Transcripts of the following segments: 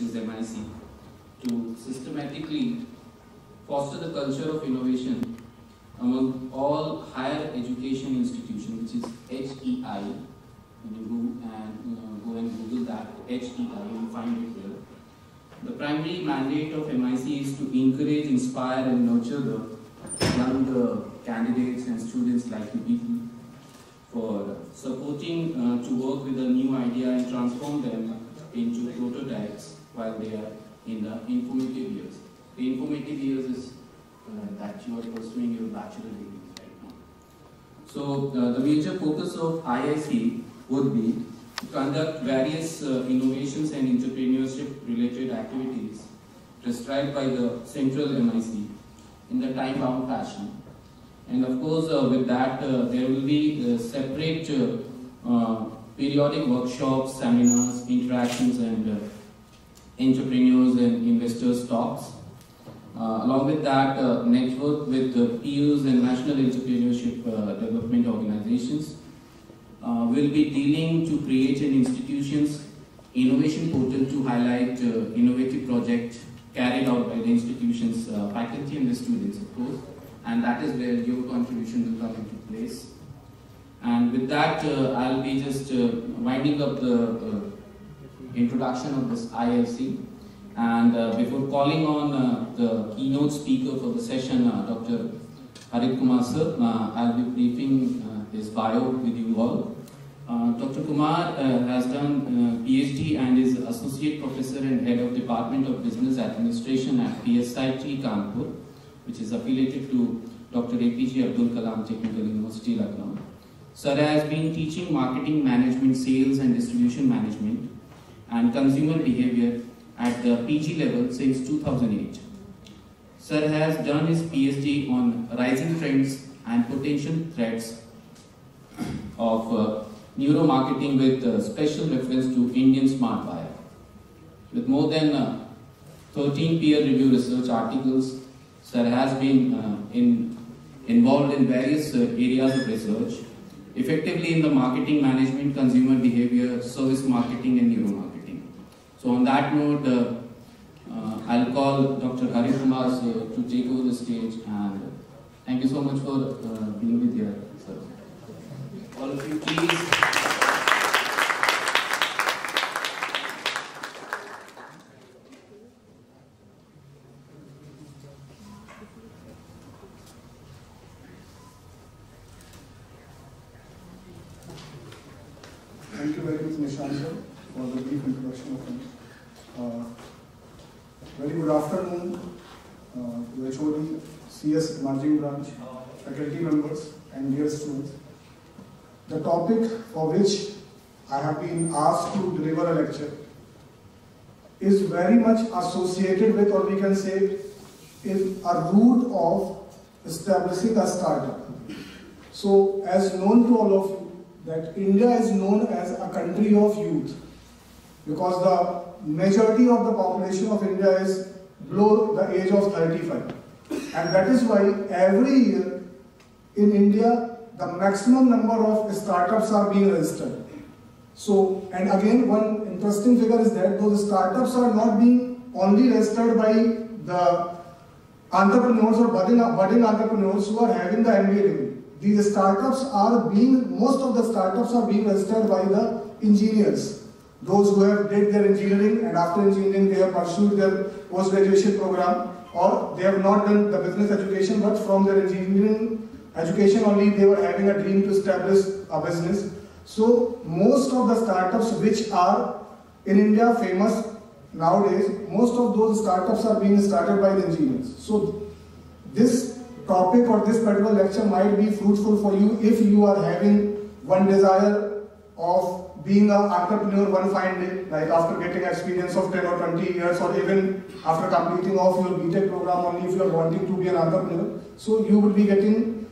is MIC, to systematically foster the culture of innovation among all higher education institutions, which is HEI. When you go and Google that, HEI, you will find it there. The primary mandate of MIC is to encourage, inspire and nurture the young candidates and students like you people, for supporting to work with a new idea and transform them into prototypes while they are in the informative years. The informative years is that you are pursuing your bachelor degree right now. So the major focus of IIC would be to conduct various innovations and entrepreneurship related activities prescribed by the central MIC in the time-bound fashion. And of course, with that, there will be separate periodic workshops, seminars, interactions, and entrepreneurs and investors talks. Along with that, network with peers and national entrepreneurship development organizations. Will be dealing to create an institution's innovation portal to highlight innovative projects carried out by the institution's faculty and the students, of course. And that is where your contribution will come into place. And with that, I'll be just winding up the introduction of this IIC. And before calling on the keynote speaker for the session, Dr. Harit Kumar sir, I'll be briefing his bio with you all. Dr. Kumar has done PhD and is Associate Professor and Head of Department of Business Administration at PSIT Kanpur, which is affiliated to Dr. APJ Abdul Kalam Technical University, Lucknow. Sir has been teaching marketing management, sales and distribution management and consumer behavior at the PG level since 2008. Sir has done his PhD on rising trends and potential threats of neuromarketing with special reference to Indian smart buyer. With more than 13 peer-reviewed research articles, Sir has been involved in various areas of research, effectively in the marketing management, consumer behavior, service marketing and neuromarketing. So on that note, I'll call Dr. Harit Kumar to take over the stage, and thank you so much for being with here, sir. All of you, please. Thank you very much, Nishant sir, for the brief introduction of him. Very good afternoon to HOD, CS Emerging Branch, faculty members, and dear students. The topic for which I have been asked to deliver a lecture is very much associated with, or we can say, is a root of establishing a startup. So, as known to all of you, that India is known as a country of youth, because the majority of the population of India is below the age of 35. And that is why every year in India, the maximum number of startups are being registered. So, and again, one interesting figure is that those startups are not being only registered by the entrepreneurs or budding entrepreneurs who are having the MBA degree. These startups are being, most of the startups are being registered by the engineers. Those who have did their engineering, and after engineering they have pursued their post-graduation program, or they have not done the business education, but from their engineering education only they were having a dream to establish a business. So most of the startups which are in India famous nowadays, most of those startups are being started by the engineers. So this topic or this particular lecture might be fruitful for you if you are having one desire of being an entrepreneur one fine day, like after getting experience of 10 or 20 years, or even after completing off your BTech program, only if you are wanting to be an entrepreneur. So you will be getting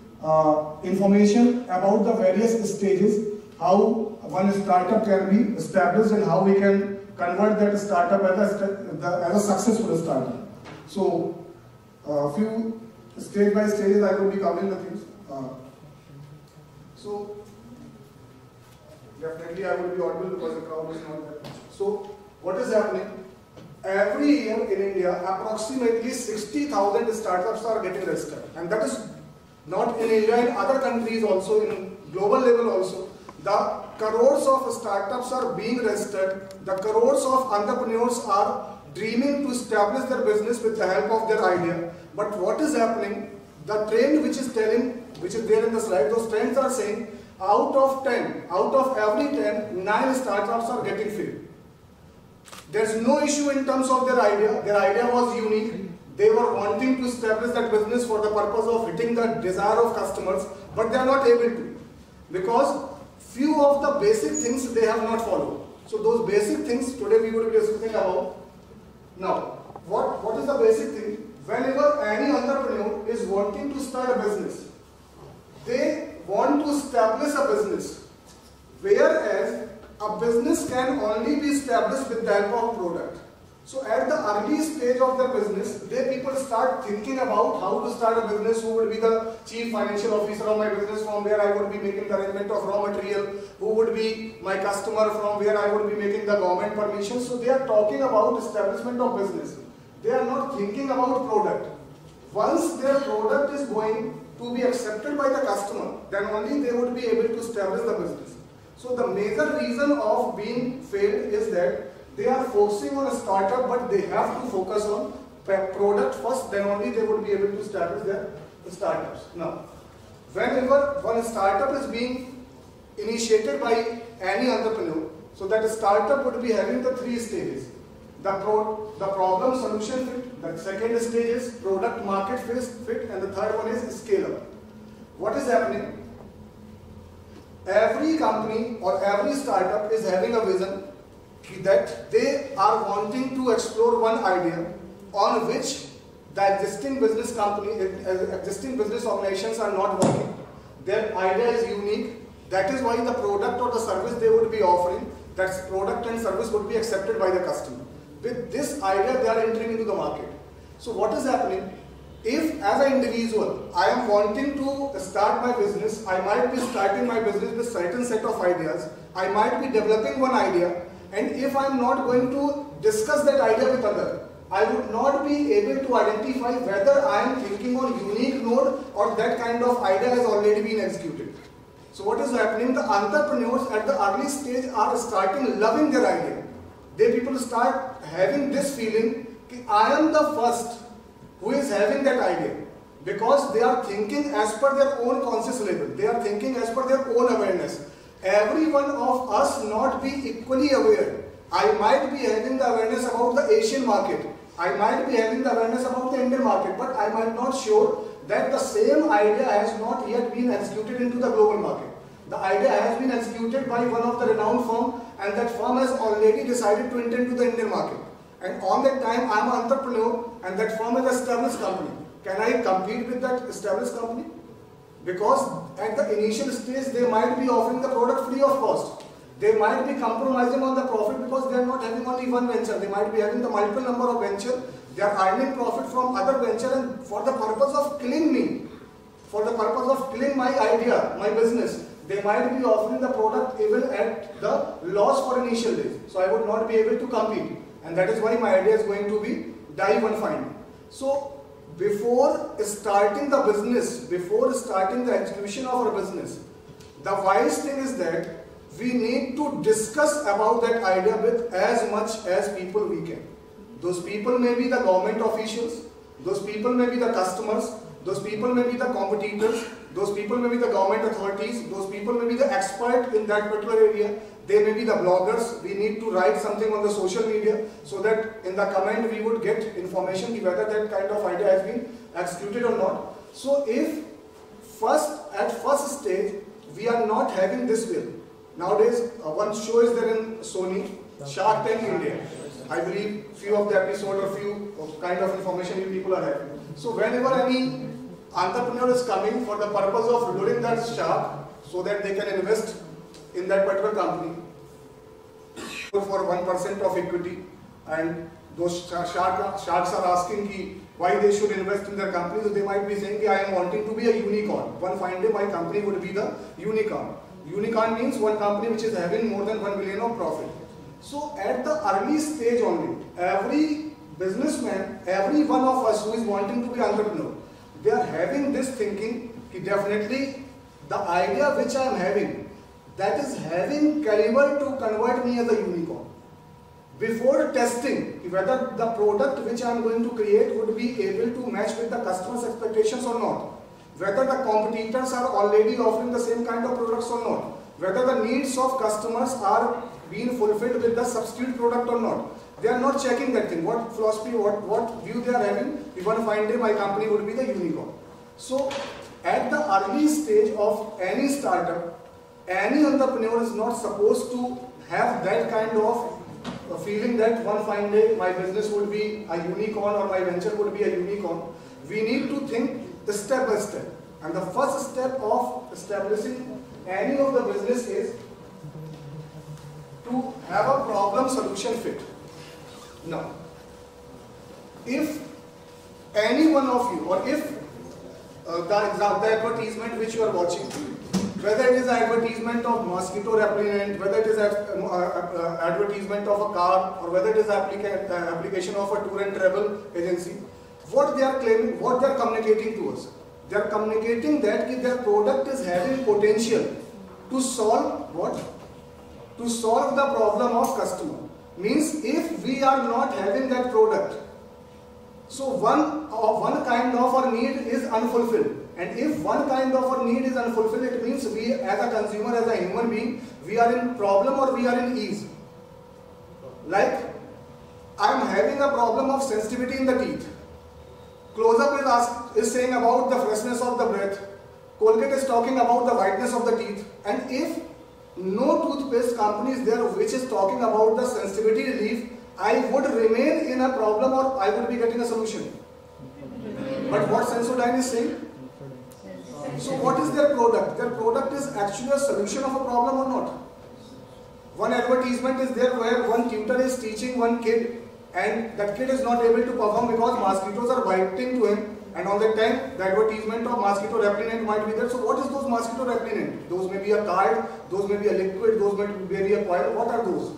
information about the various stages, how one startup can be established and how we can convert that startup as a successful startup. So a few stage by stages I will be covering the things. So definitely I will be audible because the crowd is not there. So what is happening? every year in India, approximately 60,000 startups are getting registered. And that is not in India, in other countries also, in global level also. The crores of startups are being registered. The crores of entrepreneurs are dreaming to establish their business with the help of their idea. But what is happening? The trend which is there in the slide, those trends are saying out of every 10, 9 startups are getting failed. There's no issue in terms of their idea. Their idea was unique. They were wanting to establish that business for the purpose of hitting the desire of customers, but they are not able to, because few of the basic things they have not followed. So those basic things today we will be discussing about. Now, what is the basic thing? Whenever any entrepreneur is wanting to start a business, they want to establish a business, whereas a business can only be established with the help of product. So at the early stage of their business, people start thinking about how to start a business, who would be the chief financial officer of my business, from where I would be making the arrangement of raw material, who would be my customer, from where I would be making the government permission. So they are talking about establishment of business. They are not thinking about product. Once their product is going to be accepted by the customer, then only they would be able to establish the business. So the major reason of being failed is that they are focusing on a startup, but they have to focus on product first, then only they would be able to establish their startups. Now, whenever one startup is being initiated by any entrepreneur, so that startup would be having the 3 stages. The problem solution fit, the second stage is product market fit, and the third one is scale up. What is happening? Every company or every startup is having a vision that they are wanting to explore one idea on which the existing business organizations are not working. Their idea is unique. That is why the product or the service they would be offering, that product and service would be accepted by the customer. With this idea, they are entering into the market. So what is happening? If as an individual, I am wanting to start my business, I might be starting my business with certain set of ideas. I might be developing one idea, and if I am not going to discuss that idea with others, I would not be able to identify whether I am thinking on unique node or that kind of idea has already been executed. So what is happening? The entrepreneurs at the early stage are starting loving their idea. People start having this feeling that I am the first who is having that idea, because they are thinking as per their own conscious level. They are thinking as per their own awareness. Every one of us not be equally aware. I might be having the awareness about the Asian market. I might be having the awareness about the Indian market, but I might not sure that the same idea has not yet been executed into the global market. The idea has been executed by one of the renowned firm, and that firm has already decided to enter into the Indian market. And on that time, I am an entrepreneur, and that firm is an established company. Can I compete with that established company? Because at the initial stage, they might be offering the product free of cost. They might be compromising on the profit because they are not having only one venture. They might be having the multiple number of venture. They are earning profit from other venture, and for the purpose of killing me, for the purpose of killing my idea, my business, they might be offering the product even at the loss for initial days. So I would not be able to compete. And that is why my idea is going to be die one fine day. So before starting the business, before starting the execution of our business, the wise thing is that we need to discuss about that idea with as much as people we can. Those people may be the government officials, those people may be the customers, those people may be the competitors, those people may be the government authorities, those people may be the expert in that particular area, they may be the bloggers. We need to write something on the social media so that in the comment we would get information whether that kind of idea has been executed or not. So if at first stage we are not having this will. Nowadays one show is there in Sony, Shark Tank India. I believe few of the episode or few kind of information you people are having. So whenever any entrepreneur is coming for the purpose of luring that shark so that they can invest in that particular company for 1% of equity, and those sharks are asking why they should invest in their company, so they might be saying I am wanting to be a unicorn. One fine day my company would be the unicorn. Unicorn means one company which is having more than 1 billion of profit. So at the early stage only, every businessman, every one of us who is wanting to be entrepreneur, they are having this thinking that definitely the idea which I am having, that is having caliber to convert me as a unicorn. Before testing whether the product which I am going to create would be able to match with the customer's expectations or not, whether the competitors are already offering the same kind of products or not, whether the needs of customers are being fulfilled with the substitute product or not. They are not checking that thing. What philosophy, what view they are having. If one fine day my company would be the unicorn. So at the early stage of any startup, any entrepreneur is not supposed to have that kind of feeling that one fine day my business would be a unicorn or my venture would be a unicorn. We need to think step by step. And the first step of establishing any of the business is to have a problem solution fit. Now, if any one of you, or if the advertisement which you are watching, whether it is an advertisement of mosquito repellent, whether it is an advertisement of a car, or whether it is application of a tour and travel agency, what they are claiming, what they are communicating to us, they are communicating that their product is having potential to solve what? To solve the problem of customer. Means if we are not having that product, so one kind of our need is unfulfilled. And if one kind of our need is unfulfilled, it means we as a consumer, as a human being, we are in problem or we are in ease. Like, I am having a problem of sensitivity in the teeth. Close-up is saying about the freshness of the breath. Colgate is talking about the whiteness of the teeth. And if no toothpaste company is there which is talking about the sensitivity relief, I would remain in a problem or I would be getting a solution. But what Sensodyne is saying? So what is their product? Their product is actually a solution of a problem or not? One advertisement is there where one tutor is teaching one kid and that kid is not able to perform because mosquitoes are biting to him, and on that time the advertisement of mosquito repellent might be there. So what is those mosquito repellent? Those may be a card, those may be a liquid, those may be a coil. What are those?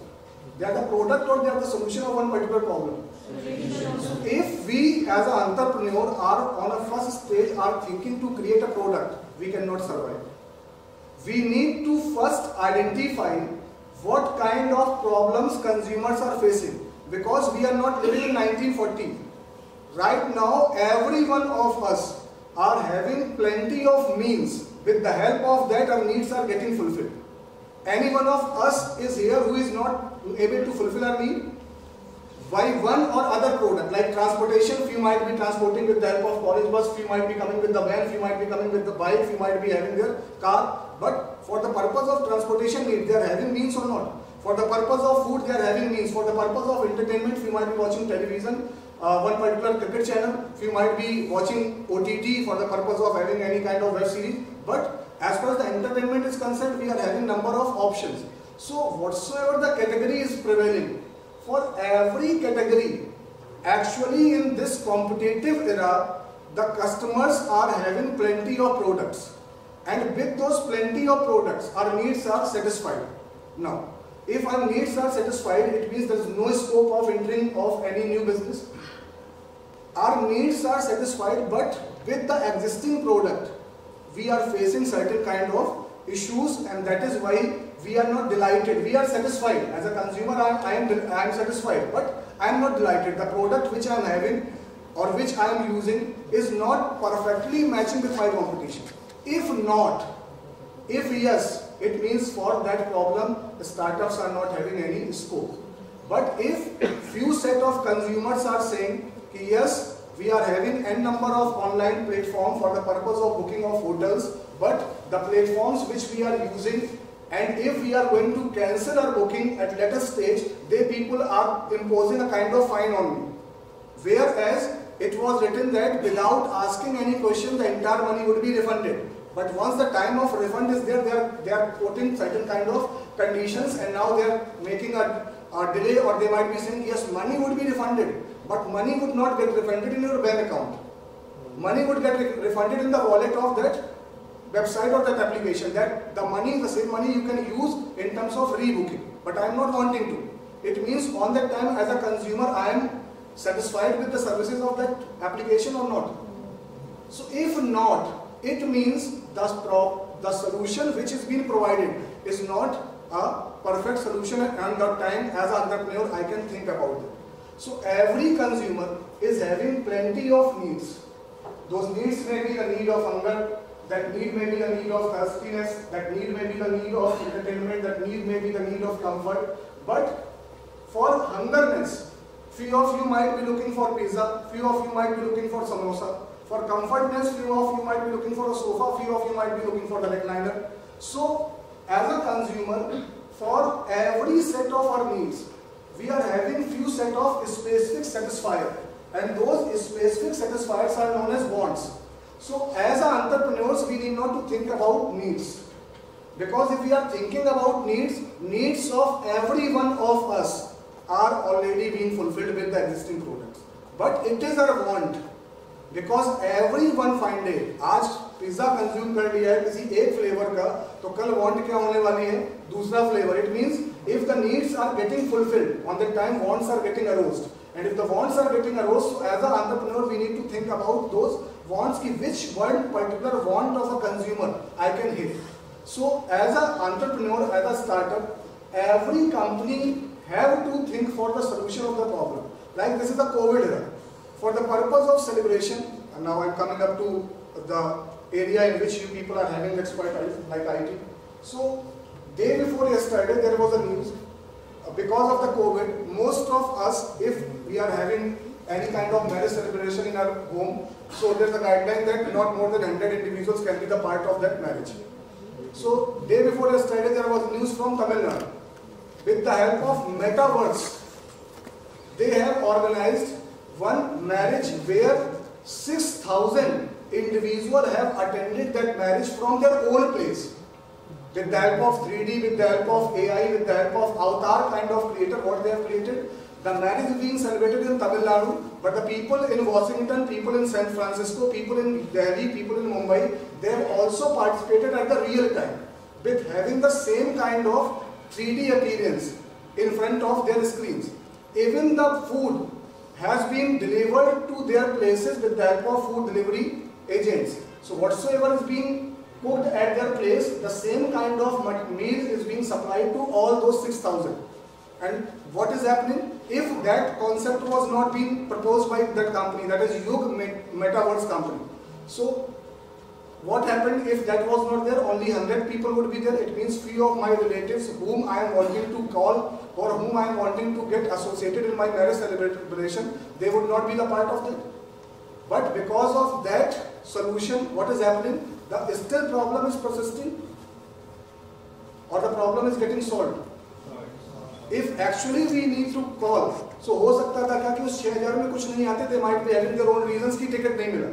They are the product or they are the solution of one particular problem. So if we as an entrepreneur are on a first stage are thinking to create a product, we cannot survive. We need to first identify what kind of problems consumers are facing, because we are not living in 1940. Right now, every one of us are having plenty of means. With the help of that, our needs are getting fulfilled. Any one of us is here who is not able to fulfill our need by one or other product. Like transportation, few might be transporting with the help of college bus, few might be coming with the van, few might be coming with the bike, few might be having their car. But for the purpose of transportation need, they are having means or not. For the purpose of food, they are having means. For the purpose of entertainment, few might be watching television, one particular cricket channel, few might be watching OTT for the purpose of having any kind of web series. But as far as the entertainment is concerned, we are having number of options. So whatsoever the category is prevailing, for every category, actually in this competitive era, the customers are having plenty of products. And with those plenty of products, our needs are satisfied. Now, if our needs are satisfied, it means there is no scope of entering of any new business. Our needs are satisfied, but with the existing product, we are facing certain kind of issues, and that is why we are not delighted. We are satisfied. As a consumer, I am satisfied, but I am not delighted. The product which I am having or which I am using is not perfectly matching with my competition. If not, if yes, it means for that problem, the startups are not having any scope. But if few set of consumers are saying, yes, we are having n number of online platforms for the purpose of booking of hotels, but the platforms which we are using, and if we are going to cancel our booking at later stage, they people are imposing a kind of fine on me. Whereas it was written that without asking any question, the entire money would be refunded. But once the time of refund is there, they are putting certain kind of conditions, and now they are making a delay, or they might be saying, yes, money would be refunded, but money would not get refunded in your bank account. Money would get refunded in the wallet of that website or that application. That the money, the same money you can use in terms of rebooking. But I am not wanting to. It means on that time as a consumer, I am satisfied with the services of that application or not? So if not, it means the solution which is being provided is not a perfect solution, and the time as an entrepreneur I can think about it. So every consumer is having plenty of needs. Those needs may be the need of hunger, that need may be the need of thirstiness, that need may be the need of entertainment, that need may be the need of comfort. But for hungerness, few of you might be looking for pizza, few of you might be looking for samosa. For comfortness, few of you might be looking for a sofa, few of you might be looking for the recliner. So as a consumer, for every set of our needs, we are having few set of specific satisfiers, and those specific satisfiers are known as wants. So as entrepreneurs, we need not to think about needs, because if we are thinking about needs of every one of us are already being fulfilled with the existing products. But it is our want, because everyone find it. आज pizza consume कर लिया है किसी एक flavour का, तो कल want क्या होने वाली है? दूसरा flavour. It means if the needs are getting fulfilled, on that time wants are getting aroused. And if the wants are getting aroused, so as an entrepreneur we need to think about those wants, ki which one particular want of a consumer I can hit. So as an entrepreneur, as a startup, every company have to think for the solution of the problem. Like this is the COVID era. For the purpose of celebration, and now I'm coming up to the area in which you people are having expertise, like IT. So day before yesterday there was a news. Because of the COVID, most of us, if we are having any kind of marriage celebration in our home, so there's a guideline that not more than 100 individuals can be the part of that marriage. So day before yesterday there was news from Tamil Nadu. With the help of Metaverse, they have organized one marriage where 6,000 individuals have attended that marriage from their own place. With the help of 3D, with the help of AI, with the help of avatar kind of creator, what they have created, the marriage is being celebrated in Tamil Nadu, but the people in Washington, people in San Francisco, people in Delhi, people in Mumbai, they have also participated at the real time, with having the same kind of 3D appearance in front of their screens. Even the food has been delivered to their places with the help of food delivery agents. So whatsoever is being cooked at their place, the same kind of meal is being supplied to all those 6,000. And what is happening? If that concept was not being proposed by that company, that is Yug Metaverse company. So what happened if that was not there? Only 100 people would be there. It means few of my relatives whom I am wanting to call or whom I am wanting to get associated in my marriage celebration, they would not be the part of that. But because of that solution, what is happening? The still problem is persisting, or the problem is getting solved. If actually we need to call, so हो सकता था क्या कि उस 6,000 में कुछ नहीं आते, they might be having their own reasons कि टिकट नहीं मिला.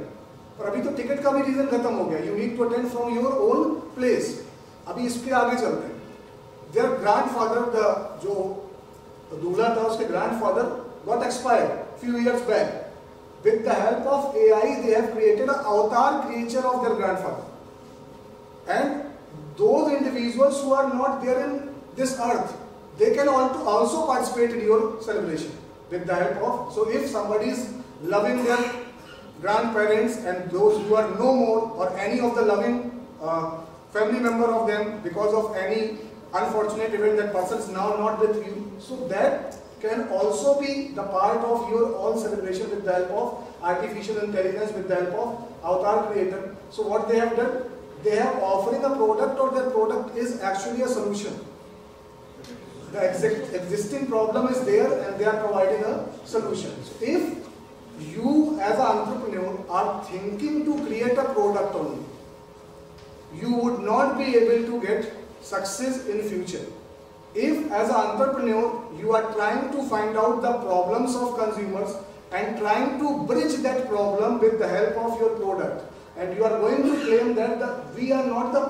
पर अभी तो टिकट का भी रीजन खत्म हो गया. You need to attend from your own place. अभी इस पे आगे चलते हैं. Their grandfather, जो दूल्हा था, उसके grandfather got expired few years back. With the help of AI, they have created an avatar creature of their grandfather. And those individuals who are not there in this earth, they can also participate in your celebration with the help of. So if somebody is loving their grandparents and those who are no more, or any of the loving family member of them, because of any unfortunate event, that person is now not with you, so that can also be the part of your all celebration with the help of artificial intelligence, with the help of avatar creator. So what they have done, they are offering a product, or their product is actually a solution. The existing problem is there and they are providing a solution. So if you as an entrepreneur are thinking to create a product only, you would not be able to get success in future. If as an entrepreneur you are trying to find out the problems of consumers and trying to bridge that problem with the help of your product, and you are going to claim that we are not the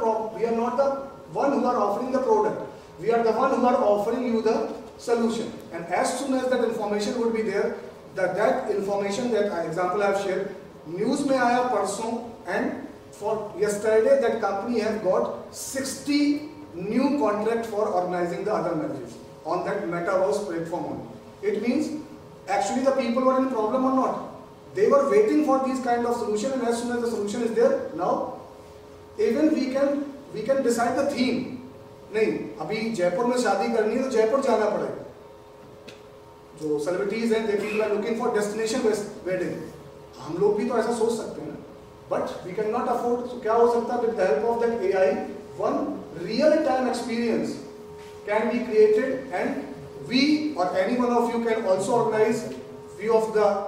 one who are offering the product, we are the one who are offering you the solution. And as soon as that information would be there, that information, that example I have shared, news mein aaya parson, and for yesterday that company have got 60 new contract for organizing the other marriages on that Metaverse platform only. It means actually the people were in problem or not. They were waiting for these kind of solution, and as soon as the solution is there, now even we can decide the theme. नहीं, अभी जयपुर में शादी करनी है तो जयपुर जाना पड़ेगा. जो celebrities हैं, they people are looking for destination wedding. हम लोग भी तो ऐसा सोच सकते हैं, but we cannot afford. So क्या हो सकता है? With the help of that AI, one real-time experience can be created, and we or any one of you can also organize few of the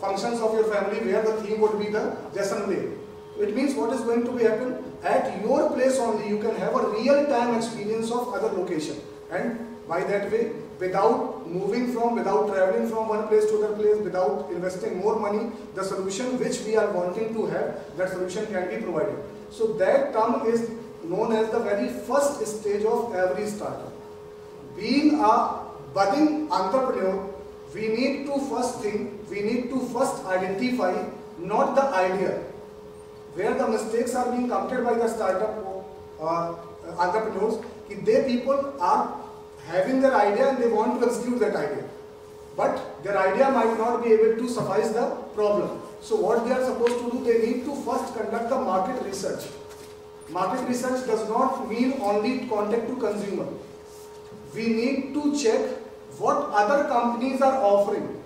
functions of your family where the theme would be the Jaisalmer. It means what is going to be happen at your place only. You can have a real-time experience of other location, and by that way, without moving from, without traveling from one place to other place, without investing more money, the solution which we are wanting to have, that solution can be provided. So that term is known as the very first stage of every startup. Being a budding entrepreneur, we need to first think, we need to first identify not the idea. Where the mistakes are being committed by the startup entrepreneurs, they people are having their idea and they want to execute that idea, but their idea might not be able to suffice the problem. So what they are supposed to do, they need to first conduct the market research. Market research does not mean only contact to consumer. We need to check what other companies are offering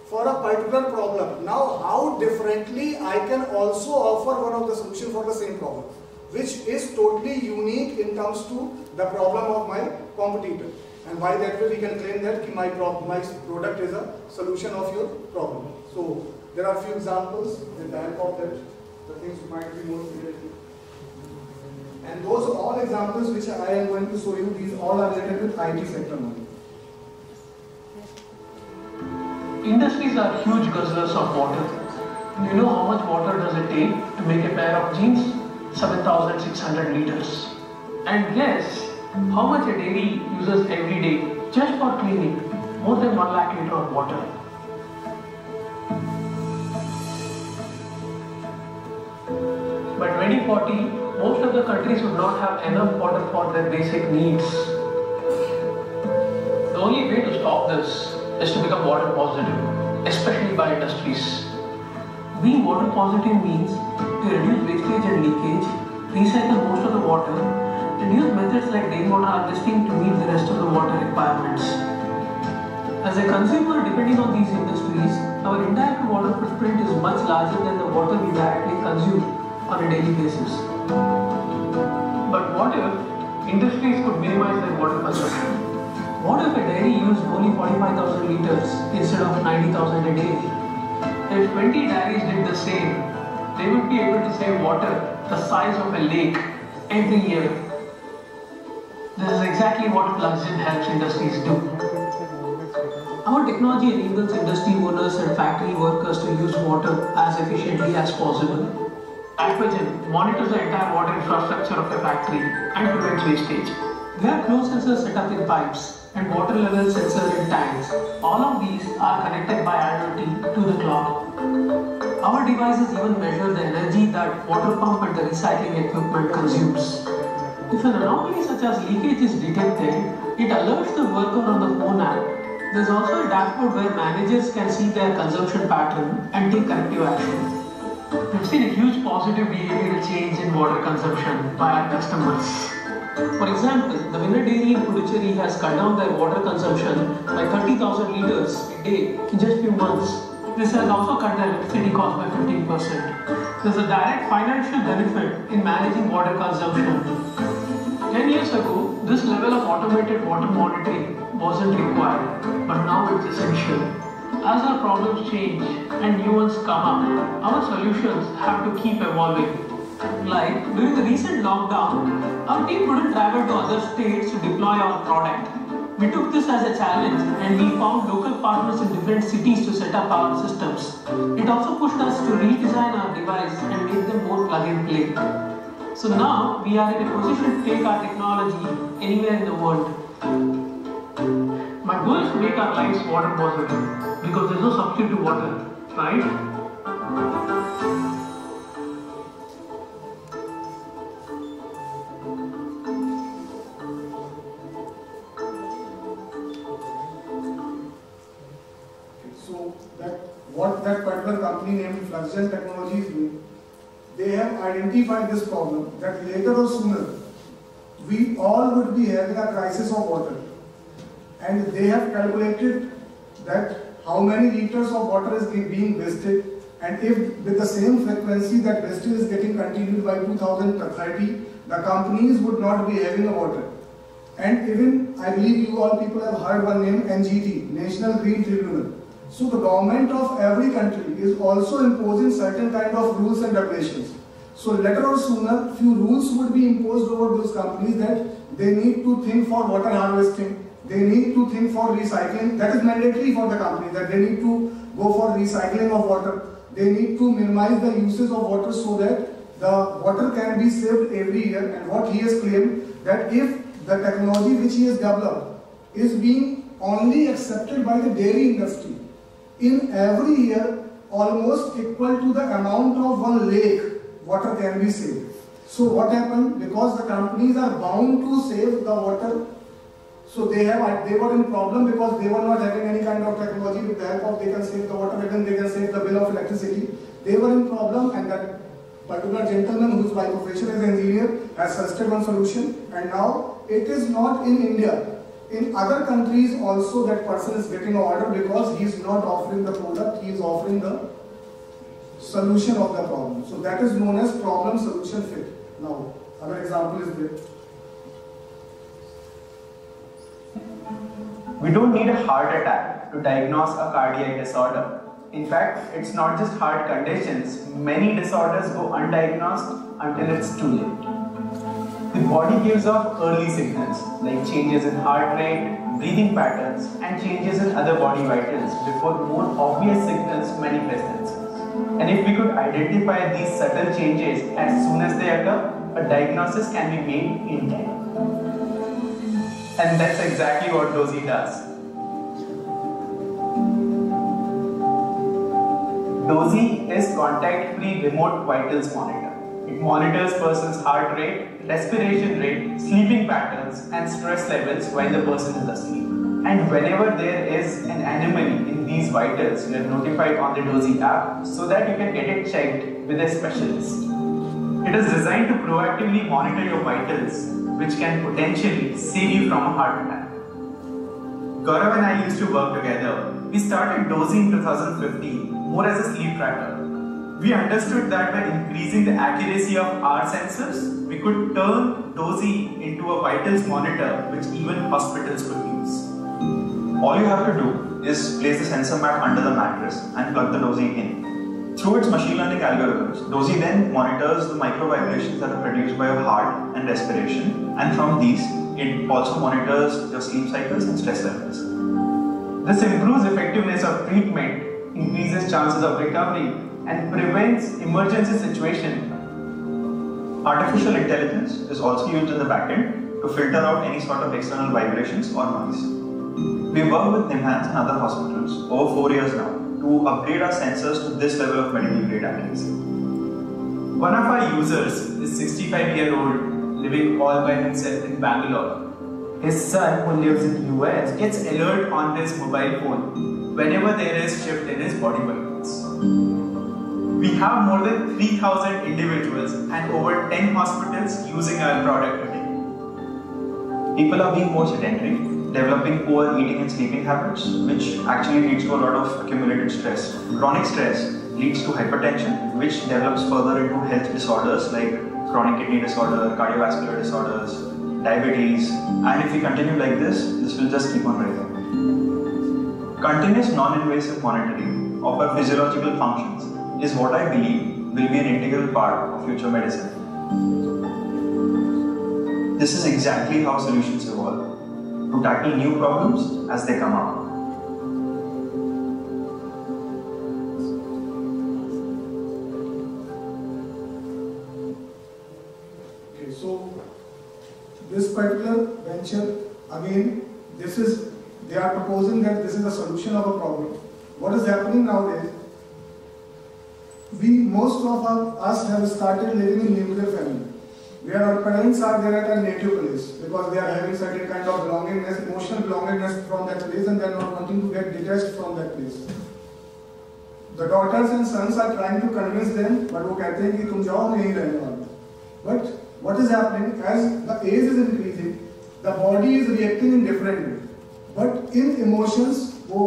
for a particular problem. Now, how differently I can also offer one of the solution for the same problem, which is totally unique in terms to the problem of my competitor. And by that way, we can claim that my product is a solution of your problem. So, there are a few examples with the help of that, the things might be more clear. And those are all examples which I am going to show you, these all are related with IT sector only. Industries are huge guzzlers of water. Do you know how much water does it take to make a pair of jeans? 7,600 liters. And guess how much a dairy uses every day just for cleaning? More than 1 lakh liter of water. By 2040, most of the countries would not have enough water for their basic needs. The only way to stop this is to become water positive, especially by industries. Being water positive means to reduce wastage and leakage, recycle most of the water, and use methods like rainwater harvesting to meet the rest of the water requirements. As a consumer depending on these industries, our indirect water footprint is much larger than the water we directly consume on a daily basis. But what if industries could minimize their water consumption? What if a dairy used only 45,000 liters instead of 90,000 a day? If 20 dairies did the same, they would be able to save water the size of a lake every year. This is exactly what Fluxgen helps industries do. Our technology enables industry owners and factory workers to use water as efficiently as possible. Aquagen monitors the entire water infrastructure of a factory and prevents wastage. We have flow sensors set up in pipes and water level sensor in tanks. All of these are connected by IoT to the cloud. Our devices even measure the energy that water pump and the recycling equipment consumes. If an anomaly such as leakage is detected, it alerts the worker on the phone app. There is also a dashboard where managers can see their consumption pattern and take corrective action. We've seen a huge positive behavioral change in water consumption by our customers. For example, the Winner Dairy in Puducherry has cut down their water consumption by 30,000 liters a day in just few months. This has also cut their electricity cost by 15%. There's a direct financial benefit in managing water consumption. 10 years ago, this level of automated water monitoring wasn't required, but now it's essential. As our problems change and new ones come up, our solutions have to keep evolving. Like during the recent lockdown, our team couldn't travel to other states to deploy our product. We took this as a challenge and we found local partners in different cities to set up our systems. It also pushed us to redesign our device and make them more plug and play. So now we are in a position to take our technology anywhere in the world. My goal is to make our lives water positive because there's no substitute to water, right? what that particular company named Fluxgen Technologies do, they have identified this problem that later or sooner we all would be having a crisis of water, and they have calculated that how many liters of water is being wasted, and if with the same frequency that wastage is getting continued by 2030, the companies would not be having a water. And even, I believe you all people have heard one name, NGT, National Green Tribunal. So the government of every country is also imposing certain kind of rules and regulations. So later or sooner, few rules would be imposed over those companies that they need to think for water harvesting, they need to think for recycling. That is mandatory for the company, that they need to go for recycling of water. They need to minimize the uses of water so that the water can be saved every year. And what he has claimed, that if the technology which he has developed is being only accepted by the dairy industry, in every year almost equal to the amount of one lake, water can be saved. So what happened? Because the companies are bound to save the water, so they were in problem because they were not having any kind of technology with the help of they can save the water, even they can save the bill of electricity. They were in problem, and that particular gentleman, whose by profession is an engineer, has suggested one solution, and now it is not in India. In other countries also that person is getting an order because he is not offering the product, he is offering the solution of the problem. So that is known as problem solution fit. Now, another example is this. We don't need a heart attack to diagnose a cardiac disorder. In fact, it's not just heart conditions. Many disorders go undiagnosed until it's too late. The body gives off early signals like changes in heart rate, breathing patterns, and changes in other body vitals before more obvious signals manifest themselves. And if we could identify these subtle changes as soon as they occur, a diagnosis can be made in time. And that's exactly what DOSI does. DOSI is contact-free remote vitals monitor. It monitors person's heart rate, respiration rate, sleeping patterns, and stress levels while the person is asleep. And whenever there is an anomaly in these vitals, you are notified on the DOSI app so that you can get it checked with a specialist. It is designed to proactively monitor your vitals, which can potentially save you from a heart attack. Gaurav and I used to work together. We started DOSI in 2015, more as a sleep tracker. We understood that by increasing the accuracy of our sensors, we could turn DOSI into a vitals monitor which even hospitals could use. All you have to do is place the sensor mat under the mattress and plug the DOSI in. Through its machine learning algorithms, DOSI then monitors the micro vibrations that are produced by your heart and respiration, and from these, it also monitors your sleep cycles and stress levels. This improves effectiveness of treatment, increases chances of recovery, and prevents emergency situations. Artificial intelligence is also used in the backend to filter out any sort of external vibrations or noise. We work with NIMHANS and other hospitals over 4 years now to upgrade our sensors to this level of medical grade accuracy. One of our users is 65-year-old living all by himself in Bangalore. His son, who lives in the US, gets alert on his mobile phone whenever there is shift in his body vitals. We have more than 3,000 individuals and over 10 hospitals using our product today. People are being more sedentary, developing poor eating and sleeping habits, which actually leads to a lot of accumulated stress. Chronic stress leads to hypertension, which develops further into health disorders like chronic kidney disorder, cardiovascular disorders, diabetes, and if we continue like this will just keep on rising. Continuous non-invasive monitoring of our physiological functions is what I believe will be an integral part of future medicine. This is exactly how solutions evolve, to tackle new problems as they come up. Okay, so this particular venture, again, they are proposing that this is a solution of a problem. What is happening nowadays? Most of us have started living in nuclear family, where our parents are there at a native place because they are having certain kind of belongingness, emotional belongingness from that place, and they are not wanting to get detached from that place. The daughters and sons are trying to convince them, but वो कहते हैं कि तुम जाओ मैं यहीं रहने वाला हूँ. But what is happening as the age is increasing, the body is reacting in different way. But in emotions, वो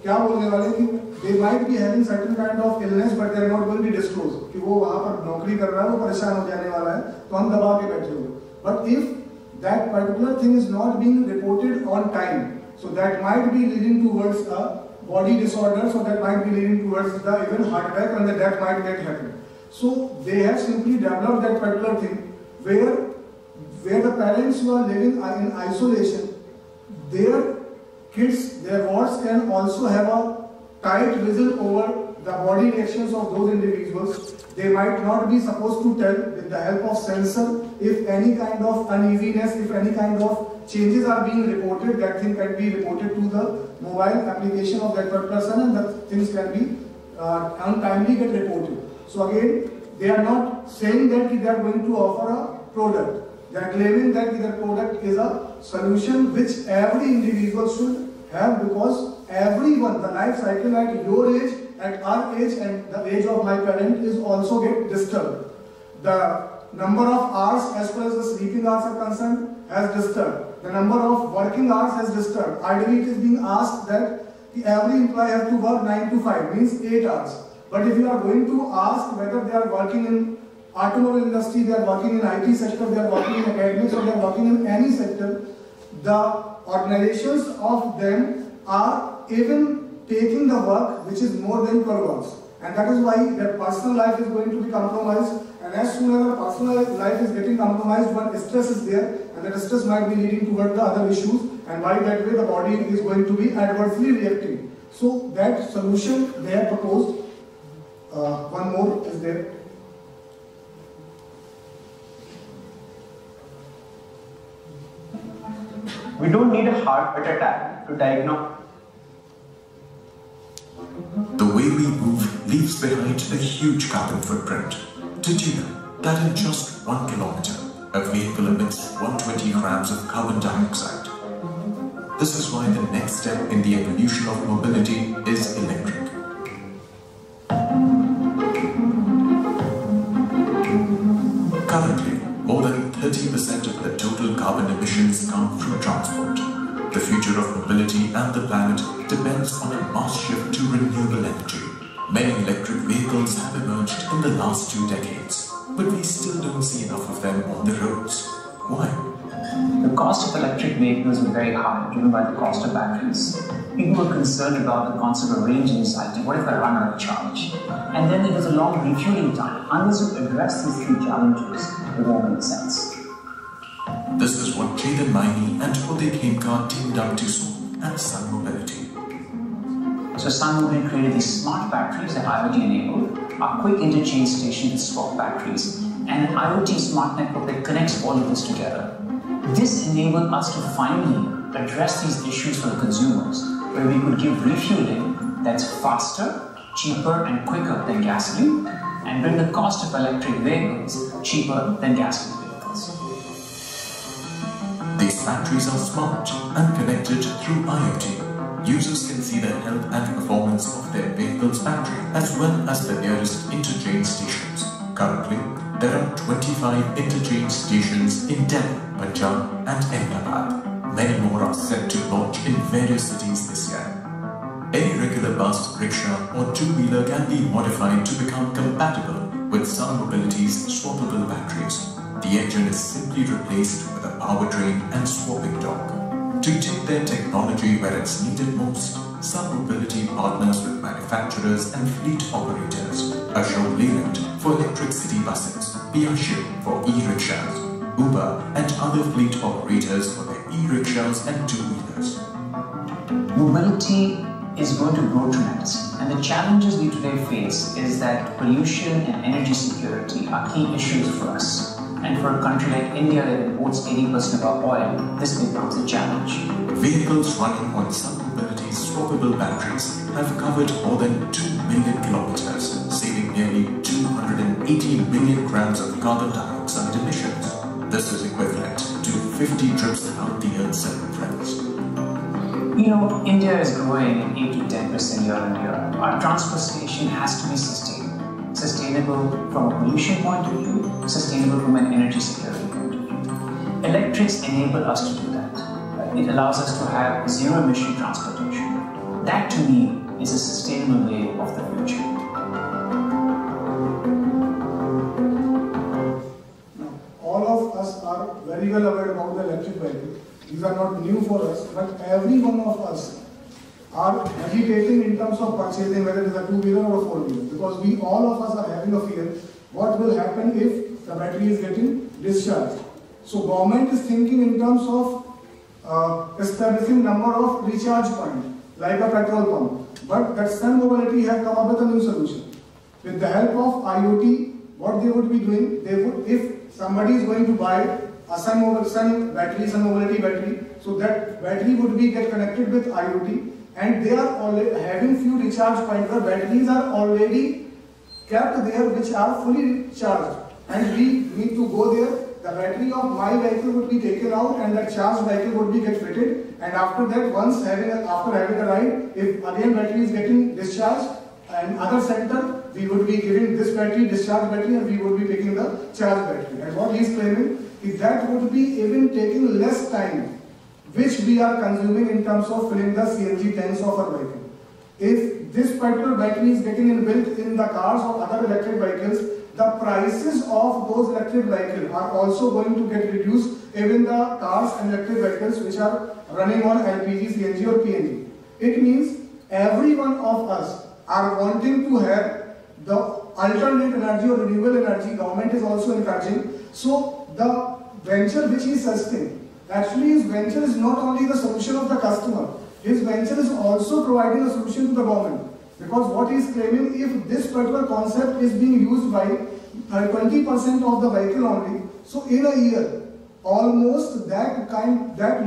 क्या बोलने वाले कि they might be having certain kind of illness, but they are not going to be disclosed. कि वो वहाँ पर नौकरी कर रहा है, वो परेशान हो जाने वाला है, तो हम दबा के बैठे हुए. But if that particular thing is not being reported on time, so that might be leading towards a body disorder, so that might be leading towards the even heart attack, and the death might get happen. So they have simply developed that particular thing where the parents who are living in isolation, their kids, their wards can also have a tight vision over the body reactions of those individuals. They might not be supposed to tell with the help of sensor if any kind of uneasiness, if any kind of changes are being reported, that thing can be reported to the mobile application of that person, and the things can be untimely get reported. So again, they are not saying that they are going to offer a product. They are claiming that their product is a solution which every individual should have, because everyone, the life cycle at your age, at our age, and the age of my parent is also get disturbed. The number of hours as far as the sleeping hours are concerned has disturbed. The number of working hours has disturbed. Ideally, it is being asked that every employee has to work 9 to 5, means 8 hours. But if you are going to ask whether they are working in automobile industry, they are working in IT sector, they are working in academics, or they are working in any sector, the organizations of them are even taking the work which is more than 12 hours. And that is why their personal life is going to be compromised. And as soon as their personal life is getting compromised, one stress is there, and that stress might be leading toward the other issues, and by that way the body is going to be adversely reacting. So that solution they have proposed. One more is there. We don't need a heart attack to diagnose. The way we move leaves behind a huge carbon footprint. Did you know that in just 1 kilometer, a vehicle emits 120 grams of carbon dioxide? This is why the next step in the evolution of mobility is electric. Currently, more than 30% of the total carbon emissions come from transport. The future of mobility and the planet depends on a mass shift to renewable energy. Many electric vehicles have emerged in the last 2 decades, but we still don't see enough of them on the roads. Why? The cost of electric vehicles was very high, driven by the cost of batteries. People were concerned about the concept of range anxiety. What if I run out of charge? And then there was a long refueling time. Unless you address these 3 challenges, it won't make sense. This is what Chetan Maini and Uday Khemka teamed up to solve at Sun Mobility. So Sun Mobility created these smart batteries that IoT enabled, a quick interchange station with swap batteries, and an IoT smart network that connects all of this together. This enabled us to finally address these issues for the consumers, where we could give refueling that's faster, cheaper and quicker than gasoline, and bring the cost of electric vehicles cheaper than gasoline vehicles. These batteries are smart and connected through IoT. Users can see the health and performance of their vehicle's battery as well as the nearest interchange stations. Currently, there are 25 interchange stations in Delhi, Punjab and Ahmedabad. Many more are set to launch in various cities this year. Any regular bus, rickshaw or two-wheeler can be modified to become compatible with Sun Mobility's swappable batteries. The engine is simply replaced with a powertrain and swapping dock. To take their technology where it's needed most, Sun Mobility partners with manufacturers and fleet operators. Ashok Leyland for electric city buses, Piaggio for e-rickshaws, Uber and other fleet operators for their e-rickshaws and two-wheelers. Mobility is going to grow tremendously, and the challenges we today face is that pollution and energy security are key issues for us. And for a country like India that imports 80% of our oil, this becomes a challenge. Vehicles running on Sun Mobility's swappable batteries have covered more than 2 million kilometers, saving nearly 280 million grams of carbon dioxide emissions. This is equivalent to 50 trips around the Earth's circumference. We know India is growing at 8 to 10% year on year. Our transportation has to be sustainable. Sustainable from a pollution point of view, sustainable from an energy security point of view. Electrics enable us to do that. It allows us to have zero emission transportation. That to me is a sustainable way of the future. Now, all of us are very well aware about the electric vehicle. These are not new for us, but every one of us are hesitating in terms of purchasing, whether it is a two-wheeler or a four-wheeler, because we all of us are having a fear what will happen if the battery is getting discharged. So government is thinking in terms of establishing number of recharge points, like a petrol pump. But that Sun Mobility has come up with a new solution. With the help of IoT, what they would be doing, they would, if somebody is going to buy a Sun Mobility battery, so that battery would be get connected with IoT, and they are already having few recharge points where batteries are already kept there which are fully charged, and we need to go there. The battery of my vehicle would be taken out and the charged vehicle would be get fitted, and after that, after having a ride, if again battery is getting discharged and other center, we would be giving this battery, discharge battery, and we would be taking the charge battery. And what he is claiming is that would be even taking less time which we are consuming in terms of filling the CNG tanks of our vehicle. If this particular battery is getting inbuilt in the cars or other electric vehicles, the prices of those electric vehicles are also going to get reduced, even the cars and electric vehicles which are running on LPG, CNG or PNG. It means every one of us are wanting to have the alternate energy or renewable energy. Government is also encouraging. So the venture which he is suggesting, actually his venture is not only the solution of the customer, his venture is also providing a solution to the government. Because what he is claiming, if this particular concept is being used by 20% of the vehicle only, so in a year, almost that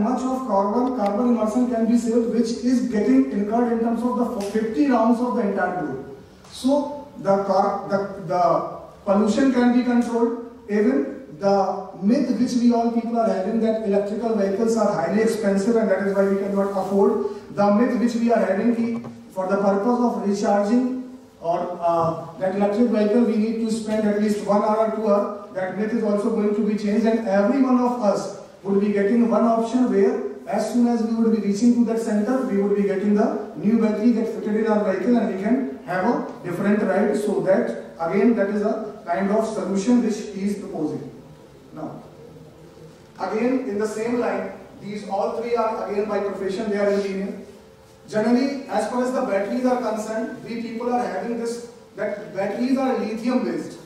much of carbon emission can be saved, which is getting incurred in terms of the 50 rounds of the entire road. So the pollution can be controlled. Even the myth which we all people are having that electrical vehicles are highly expensive and that is why we cannot afford, the myth which we are having for the purpose of recharging or that electric vehicle we need to spend at least 1 hour or 2 hours, that myth is also going to be changed, and every one of us would be getting one option where as soon as we would be reaching to that center, we would be getting the new battery get fitted in our vehicle and we can have a different ride. So that again, that is a kind of solution which he is proposing. Now, again in the same line, these all three are again by profession, they are engineers. Generally, as far as the batteries are concerned, we people are having this, that batteries are lithium based.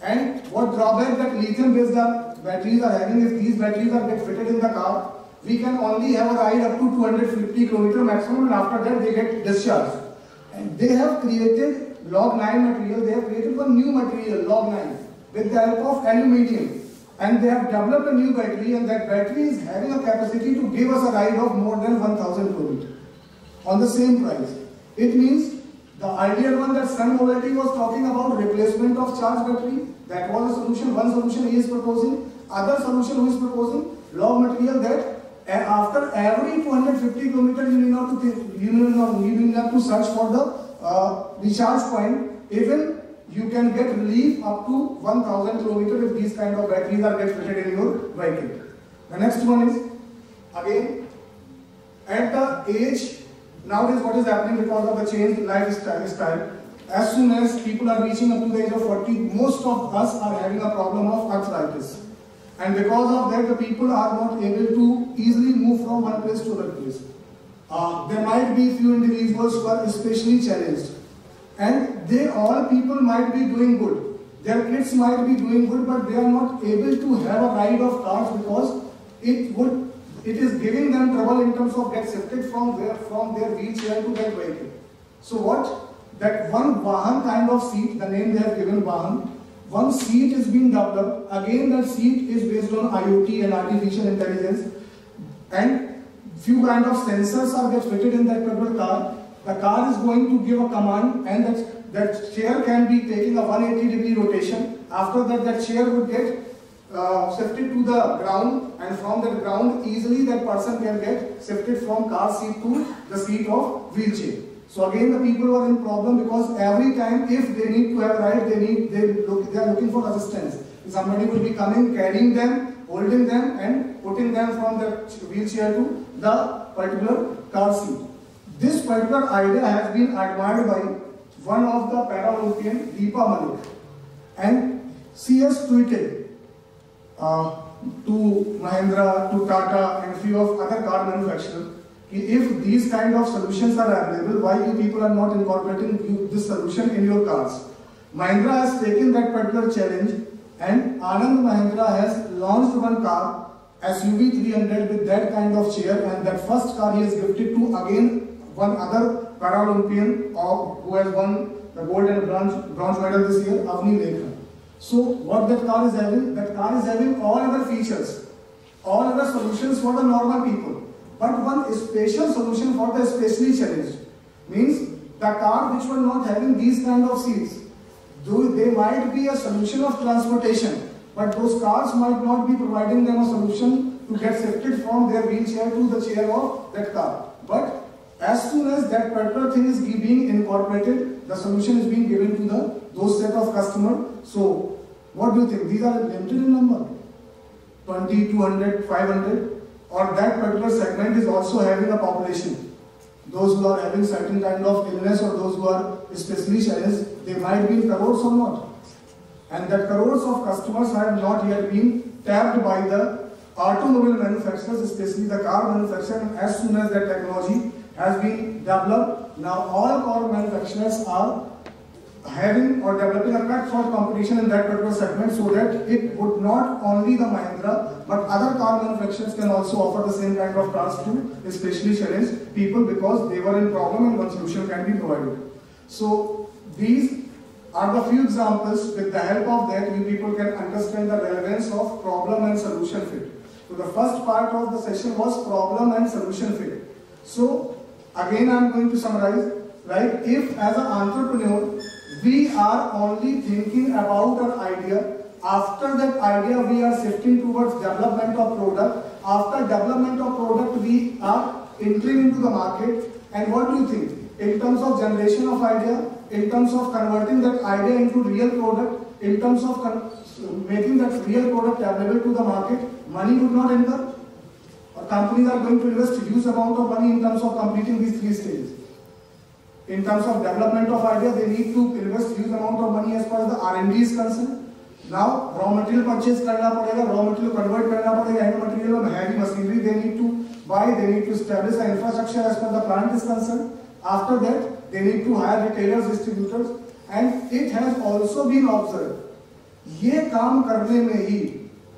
And what drawback that lithium based batteries are having, if these batteries are get fitted in the car, we can only have a ride up to 250 km maximum, and after that they get discharged. And they have created log-9 material, they have created one new material, log-9, with the help of aluminium. And they have developed a new battery, and that battery is having a capacity to give us a ride of more than 1000 km on the same price. It means the ideal one that Sun Mobility was talking about, replacement of charge battery, that was a solution. One solution he is proposing. Other solution who is proposing, log material, that after every 250 km you need not to search for the recharge point. Even you can get relief up to 1000 km if these kind of batteries are get fitted in your vehicle. The next one is, again, at the age, nowadays what is happening because of the changed lifestyle, as soon as people are reaching up to the age of 40, most of us are having a problem of arthritis. And because of that, the people are not able to easily move from one place to another place. There might be few individuals who are especially challenged. And people might be doing good. Their kids might be doing good, but they are not able to have a ride of cars because it is giving them trouble in terms of get shifted from their wheelchair to their vehicle. So what? That one Vahan kind of seat, the name they have given Vahan, one seat is being developed. Again, that seat is based on IoT and artificial intelligence, and few kind of sensors are get fitted in that particular car. The car is going to give a command, and that chair can be taking a 180-degree rotation. After that, that chair would get shifted to the ground, and from that ground easily that person can get shifted from car seat to the seat of wheelchair. So again the people were in problem, because every time if they need to have a ride, they are looking for assistance. Somebody will be coming, carrying them, holding them and putting them from the wheelchair to the particular car seat. This particular idea has been admired by one of the Paralympian, Deepa Malik, and she has tweeted to Mahindra, to Tata and few of other car manufacturers, if these kind of solutions are available, why you people are not incorporating this solution in your cars? Mahindra has taken that particular challenge, and Anand Mahindra has launched one car, SUV 300, with that kind of chair, and that first car he has gifted to again one other Paralympian who has won the gold and bronze medal this year, Avni Lekha. So what that car is having? That car is having all other features, all other solutions for the normal people, but one special solution for the specially challenged. Means the car which were not having these kind of seats, though they might be a solution of transportation, but those cars might not be providing them a solution to get shifted from their wheelchair to the chair of that car. But as soon as that particular thing is being incorporated, the solution is being given to those set of customers. So what do you think? These are limited in number, 20, 200, 500, or that particular segment is also having a population. Those who are having certain kind of illness or those who are especially challenged, they might be in crores or not. And that crores of customers have not yet been tapped by the automobile manufacturers, especially the car manufacturers. And as soon as that technology has been developed, now all car manufacturers are having or developing a cut-throat competition in that particular segment, so that it would not only the Mahindra but other car manufacturers can also offer the same kind of cars to especially challenged people, because they were in problem and one solution can be provided. So these are the few examples. With the help of that, you people can understand the relevance of problem and solution fit. So the first part of the session was problem and solution fit. So again I am going to summarize, like if as an entrepreneur we are only thinking about an idea, after that idea we are shifting towards development of product, after development of product we are entering into the market, and what do you think? In terms of generation of idea, in terms of converting that idea into real product, in terms of making that real product available to the market, money would not enter. Companies are going to invest huge amount of money in terms of completing these three stages. In terms of development of idea, they need to invest huge amount of money as far as the R&D is concerned. Now, raw material purchase करना पड़ेगा, raw material convert करना पड़ेगा, end material और heavy machinery they need to buy, they need to establish an infrastructure as far as the plant is concerned. After that, they need to hire retailers, distributors, and it has also been observed, ये काम करने में ही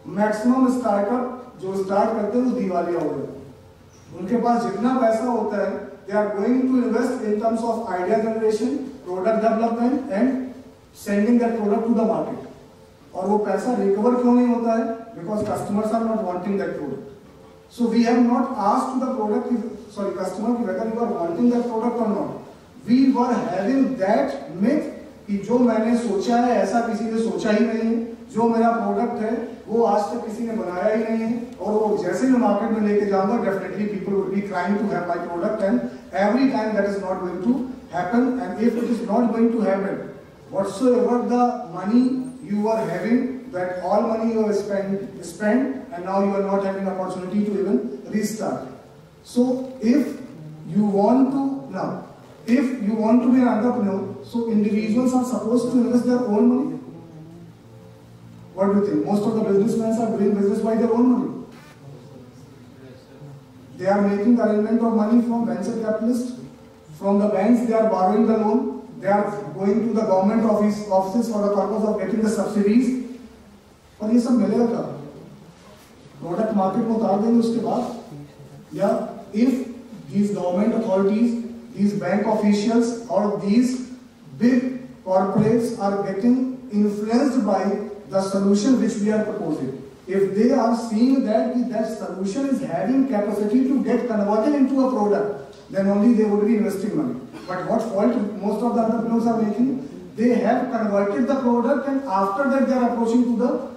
maximum startup जो start करते हैं वो दिवालिया हो गए। उनके पास जितना पैसा होता है, they are going to invest in terms of idea generation, product development and sending that product to the market. और वो पैसा recover क्यों नहीं होता है? Because customers are not wanting that product. So we have not asked to the customer whether you are wanting that product or not. We were having that myth कि जो मैंने सोचा है ऐसा किसी ने सोचा ही नहीं है, जो मेरा प्रोडक्ट है वो आज तक किसी ने बनाया ही नहीं है, और वो जैसे मैं मार्केट में लेके जाऊंगा definitely people will be trying to have my product, and every time that is not going to happen. And if it is not going to happen, whatsoever the money you are having, that all money you have spent and now you are not having opportunity to even restart. So if you want to be an entrepreneur, so individuals are supposed to invest their own money. What do you think? Most of the businessmen are doing business by their own money. They are making the arrangement of money from venture capitalists, from the banks they are borrowing the loan, they are going to the government offices for the purpose of getting the subsidies. और ये सब मिलेगा क्या? Product market में उतार देंगे उसके बाद, या if these government authorities, these bank officials or these big corporates are getting influenced by the solution which we are proposing, if they are seeing that that solution is having capacity to get converted into a product, then only they would be investing money. But what fault most of the entrepreneurs are making? They have converted the product and after that they are approaching to the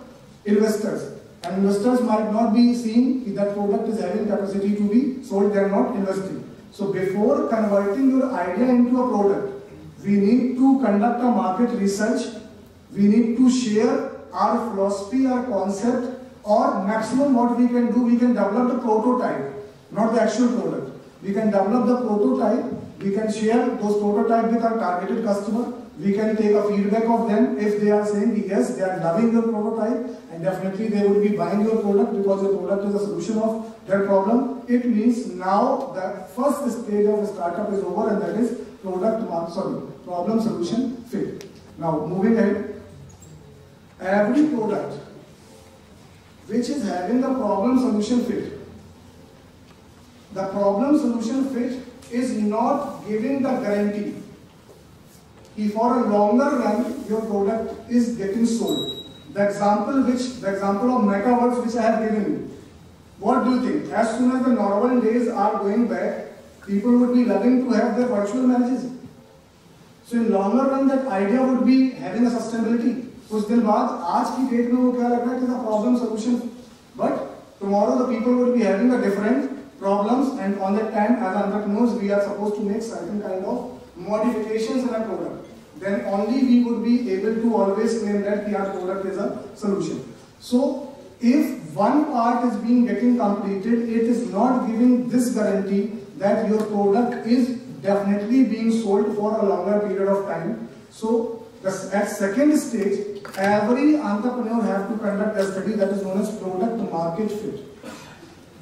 investors. And investors might not be seeing if that product is having capacity to be sold, they are not investing. So before converting your idea into a product, we need to conduct a market research, we need to share our philosophy, our concept, or maximum what we can do, we can develop the prototype, not the actual product. We can develop the prototype, we can share those prototypes with our targeted customer, we can take a feedback of them. If they are saying yes, they are loving your prototype and definitely they would be buying your product because your product is a solution of their problem, it means now the first stage of startup is over, and that is problem solution fit. Now moving ahead, every product which is having the problem solution fit, the problem solution fit is not giving the guarantee if for a longer run your product is getting sold. The example of Metaverse which I have given you, what do you think? As soon as the normal days are going back, people would be loving to have their virtual marriages. So in longer run that idea would be having a sustainability. कुछ दिन बाद आज की date में वो क्या लग रहा है कि the problem solution, but tomorrow the people would be having a different problems, and on that time as entrepreneurs we are supposed to make certain kind of modifications in our product. Then only we would be able to always claim that our product is a solution. So if one part is being getting completed, it is not giving this guarantee that your product is definitely being sold for a longer period of time. So at second stage, every entrepreneur have to conduct a study that is known as product market fit.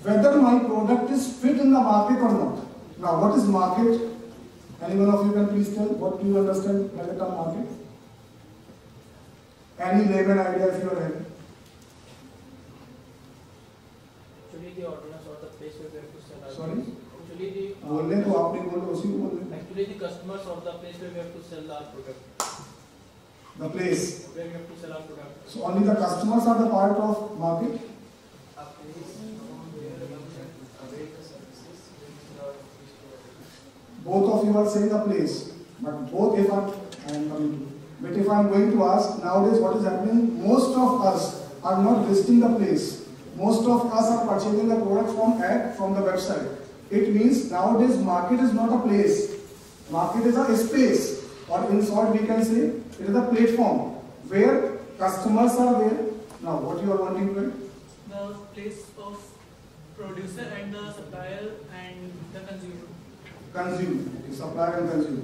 Whether my product is fit in the market or not. Now what is market? Anyone of you can please tell what do you understand by the term market? Any layman idea if you are having? Actually the audience or the place where we have to sell our Sorry? Actually बोलने तो आपने बोले उसी को बोलने. Actually the customers or the place where we have to sell our product. The place. Where we have to sell our product. So only the customers are the part of market. Both of you are saying a place, but both if I am coming to. But if I am going to ask nowadays what is happening, most of us are not visiting the place. Most of us are purchasing the product from the website. It means nowadays market is not a place. Market is a space, or in short we can say it is a platform where customers are there. Now what you are wanting to do? The place of producer and the supplier and the consumer. Consumer, supplier and consumer.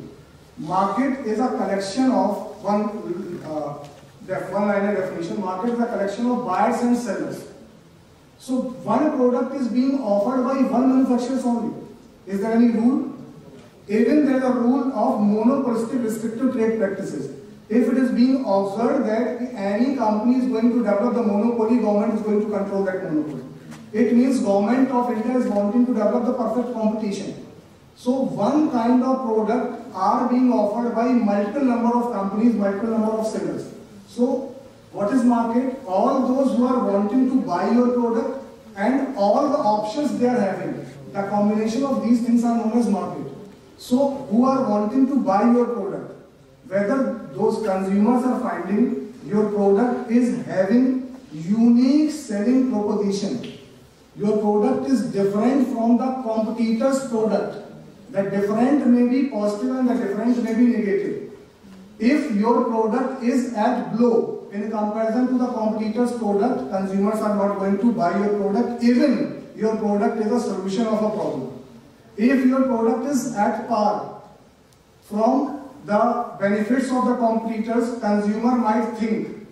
Market is a collection of one-liner definition. Market is a collection of buyers and sellers. So one product is being offered by one manufacturer only. Is there any rule? Even there is a rule of monopolistic restrictive trade practices. If it is being observed that any company is going to develop the monopoly, government is going to control that monopoly. It means government of India is wanting to develop the perfect competition. So one kind of product are being offered by multiple number of companies, multiple number of sellers. So what is market? All those who are wanting to buy your product and all the options they are having. The combination of these things are known as market. So who are wanting to buy your product? Whether those consumers are finding your product is having unique selling proposition. Your product is different from the competitor's product. The different may be positive and the different may be negative. If your product is at low in comparison to the competitor's product, consumers are not going to buy your product even your product is a solution of a problem. If your product is at par from the benefits of the competitors, consumer might think,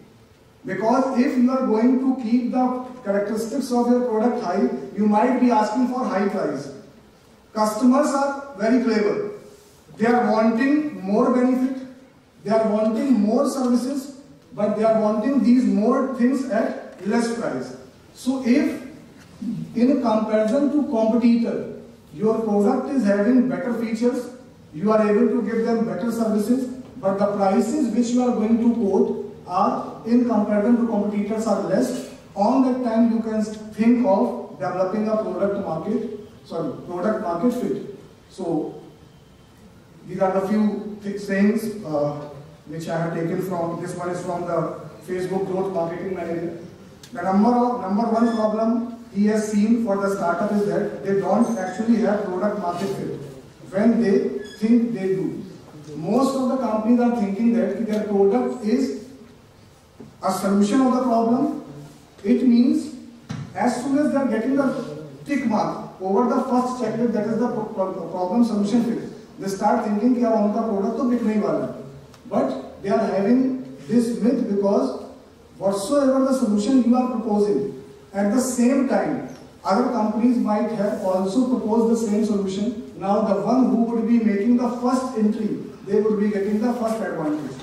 because if you are going to keep the characteristics of your product high, you might be asking for high price. Customers are very clever. They are wanting more benefit, they are wanting more services, but they are wanting these more things at less price. So if in comparison to competitor, your product is having better features, you are able to give them better services, but the prices which you are going to quote are in comparison to competitors are less, on that time you can think of developing a product market fit. So these are the few sayings which I have taken from, this one is from the Facebook Growth Marketing Manager. The number one problem he has seen for the startup is that they don't actually have product market fit when they think they do. Most of the companies are thinking that their product is a solution of the problem. It means as soon as they are getting the tick mark over the first checklist, that is the problem solution fit, they start thinking that our product to bikne wala. But they are having this myth because whatsoever the solution you are proposing, at the same time, other companies might have also proposed the same solution. Now the one who would be making the first entry, they would be getting the first advantage.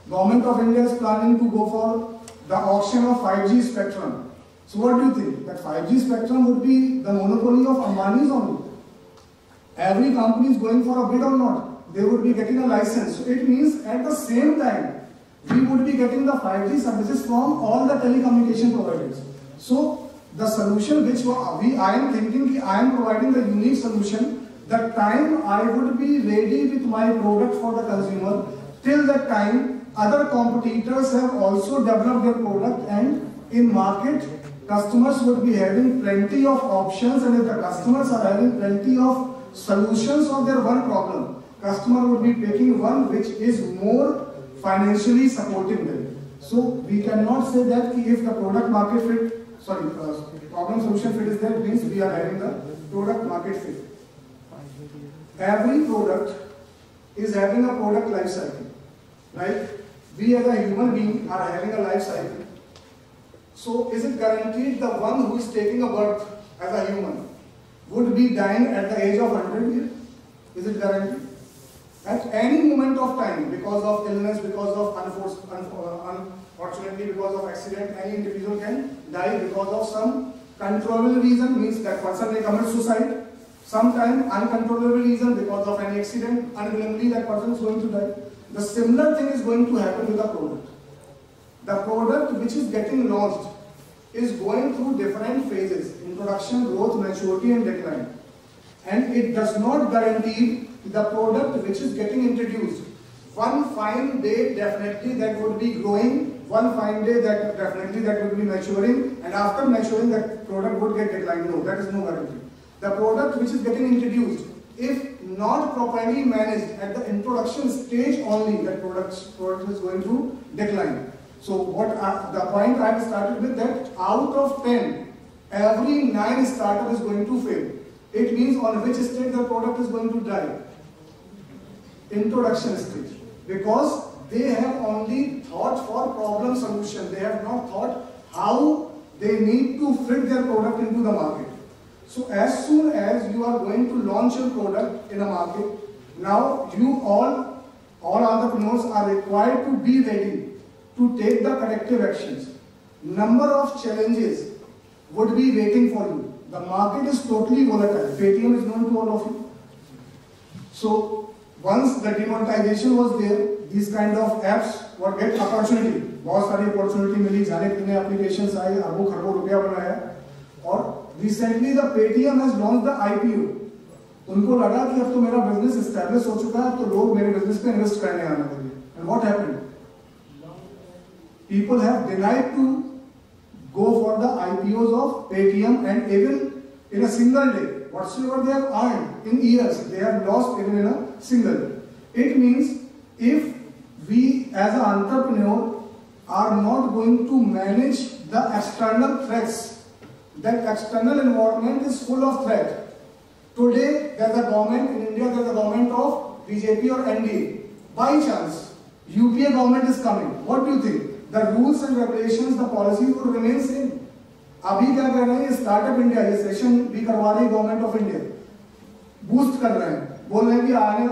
Government of India is planning to go for the auction of 5G spectrum. So what do you think? That 5G spectrum would be the monopoly of Ambani's only? Every company is going for a bid or not? They would be getting a license. So it means at the same time, we would be getting the 5G services from all the telecommunication providers. So the solution which I am thinking, I am providing the unique solution. The time I would be ready with my product for the consumer, till that time other competitors have also developed their product, and in market customers would be having plenty of options, and if the customers are having plenty of solutions of their one problem, customer would be taking one which is more financially supporting them. So we cannot say that if the product market fit, problem solution fit is there, means we are having the product market fit. Every product is having a product life cycle, right? We as a human being are having a life cycle. So is it guaranteed the one who is taking a birth as a human would be dying at the age of 100 years? Is it guaranteed? At any moment of time, because of illness, because of unfortunately because of accident, any individual can die because of some controllable reason, means that person may commit suicide. Sometime uncontrollable reason, because of any accident, unwillingly that person is going to die. The similar thing is going to happen with the product. The product which is getting launched is going through different phases: introduction, growth, maturity and decline. And it does not guarantee the product which is getting introduced. One fine day definitely that would be growing, one fine day that definitely that would be maturing, and after maturing that product would get declined. No, that is no guarantee. The product which is getting introduced, if not properly managed at the introduction stage only, that product is going to decline. So the point I have started with, that out of 10, every 9 startup is going to fail. It means on which stage the product is going to die? Introduction stage. Because they have only thought for problem solution. They have not thought how they need to fit their product into the market. So as soon as you are going to launch your product in a market, now you all entrepreneurs are required to be ready to take the corrective actions. Number of challenges would be waiting for you. The market is totally volatile. Paytm is known to all of you. So once the demonetization was there, these kind of apps were get opportunity. बहुत सारी opportunity मिली, जाने कितने applications आए, अरबों खरबों रुपया बनाया, और recently the Paytm has launched the IPO. उनको लगा कि अब तो मेरा business established हो चुका है, तो लोग मेरे business पे invest करने आने वाले हैं. And what happened? People have denied to go for the IPOs of Paytm, and even in a single day, whatsoever they have earned in years, they have lost even in a single day. It means if we as an entrepreneur are not going to manage the external threats, that external environment is full of threat. Today there is a government in India, there is a government of BJP or NDA. By chance, UPA government is coming. What do you think? The rules and regulations, the policies would remain same. अभी क्या कर रहे हैं? Startup India ये session भी करवा रही है गवर्नमेंट ऑफ इंडिया, बूस्ट कर रहे हैं, बोल रहे हैं कि आने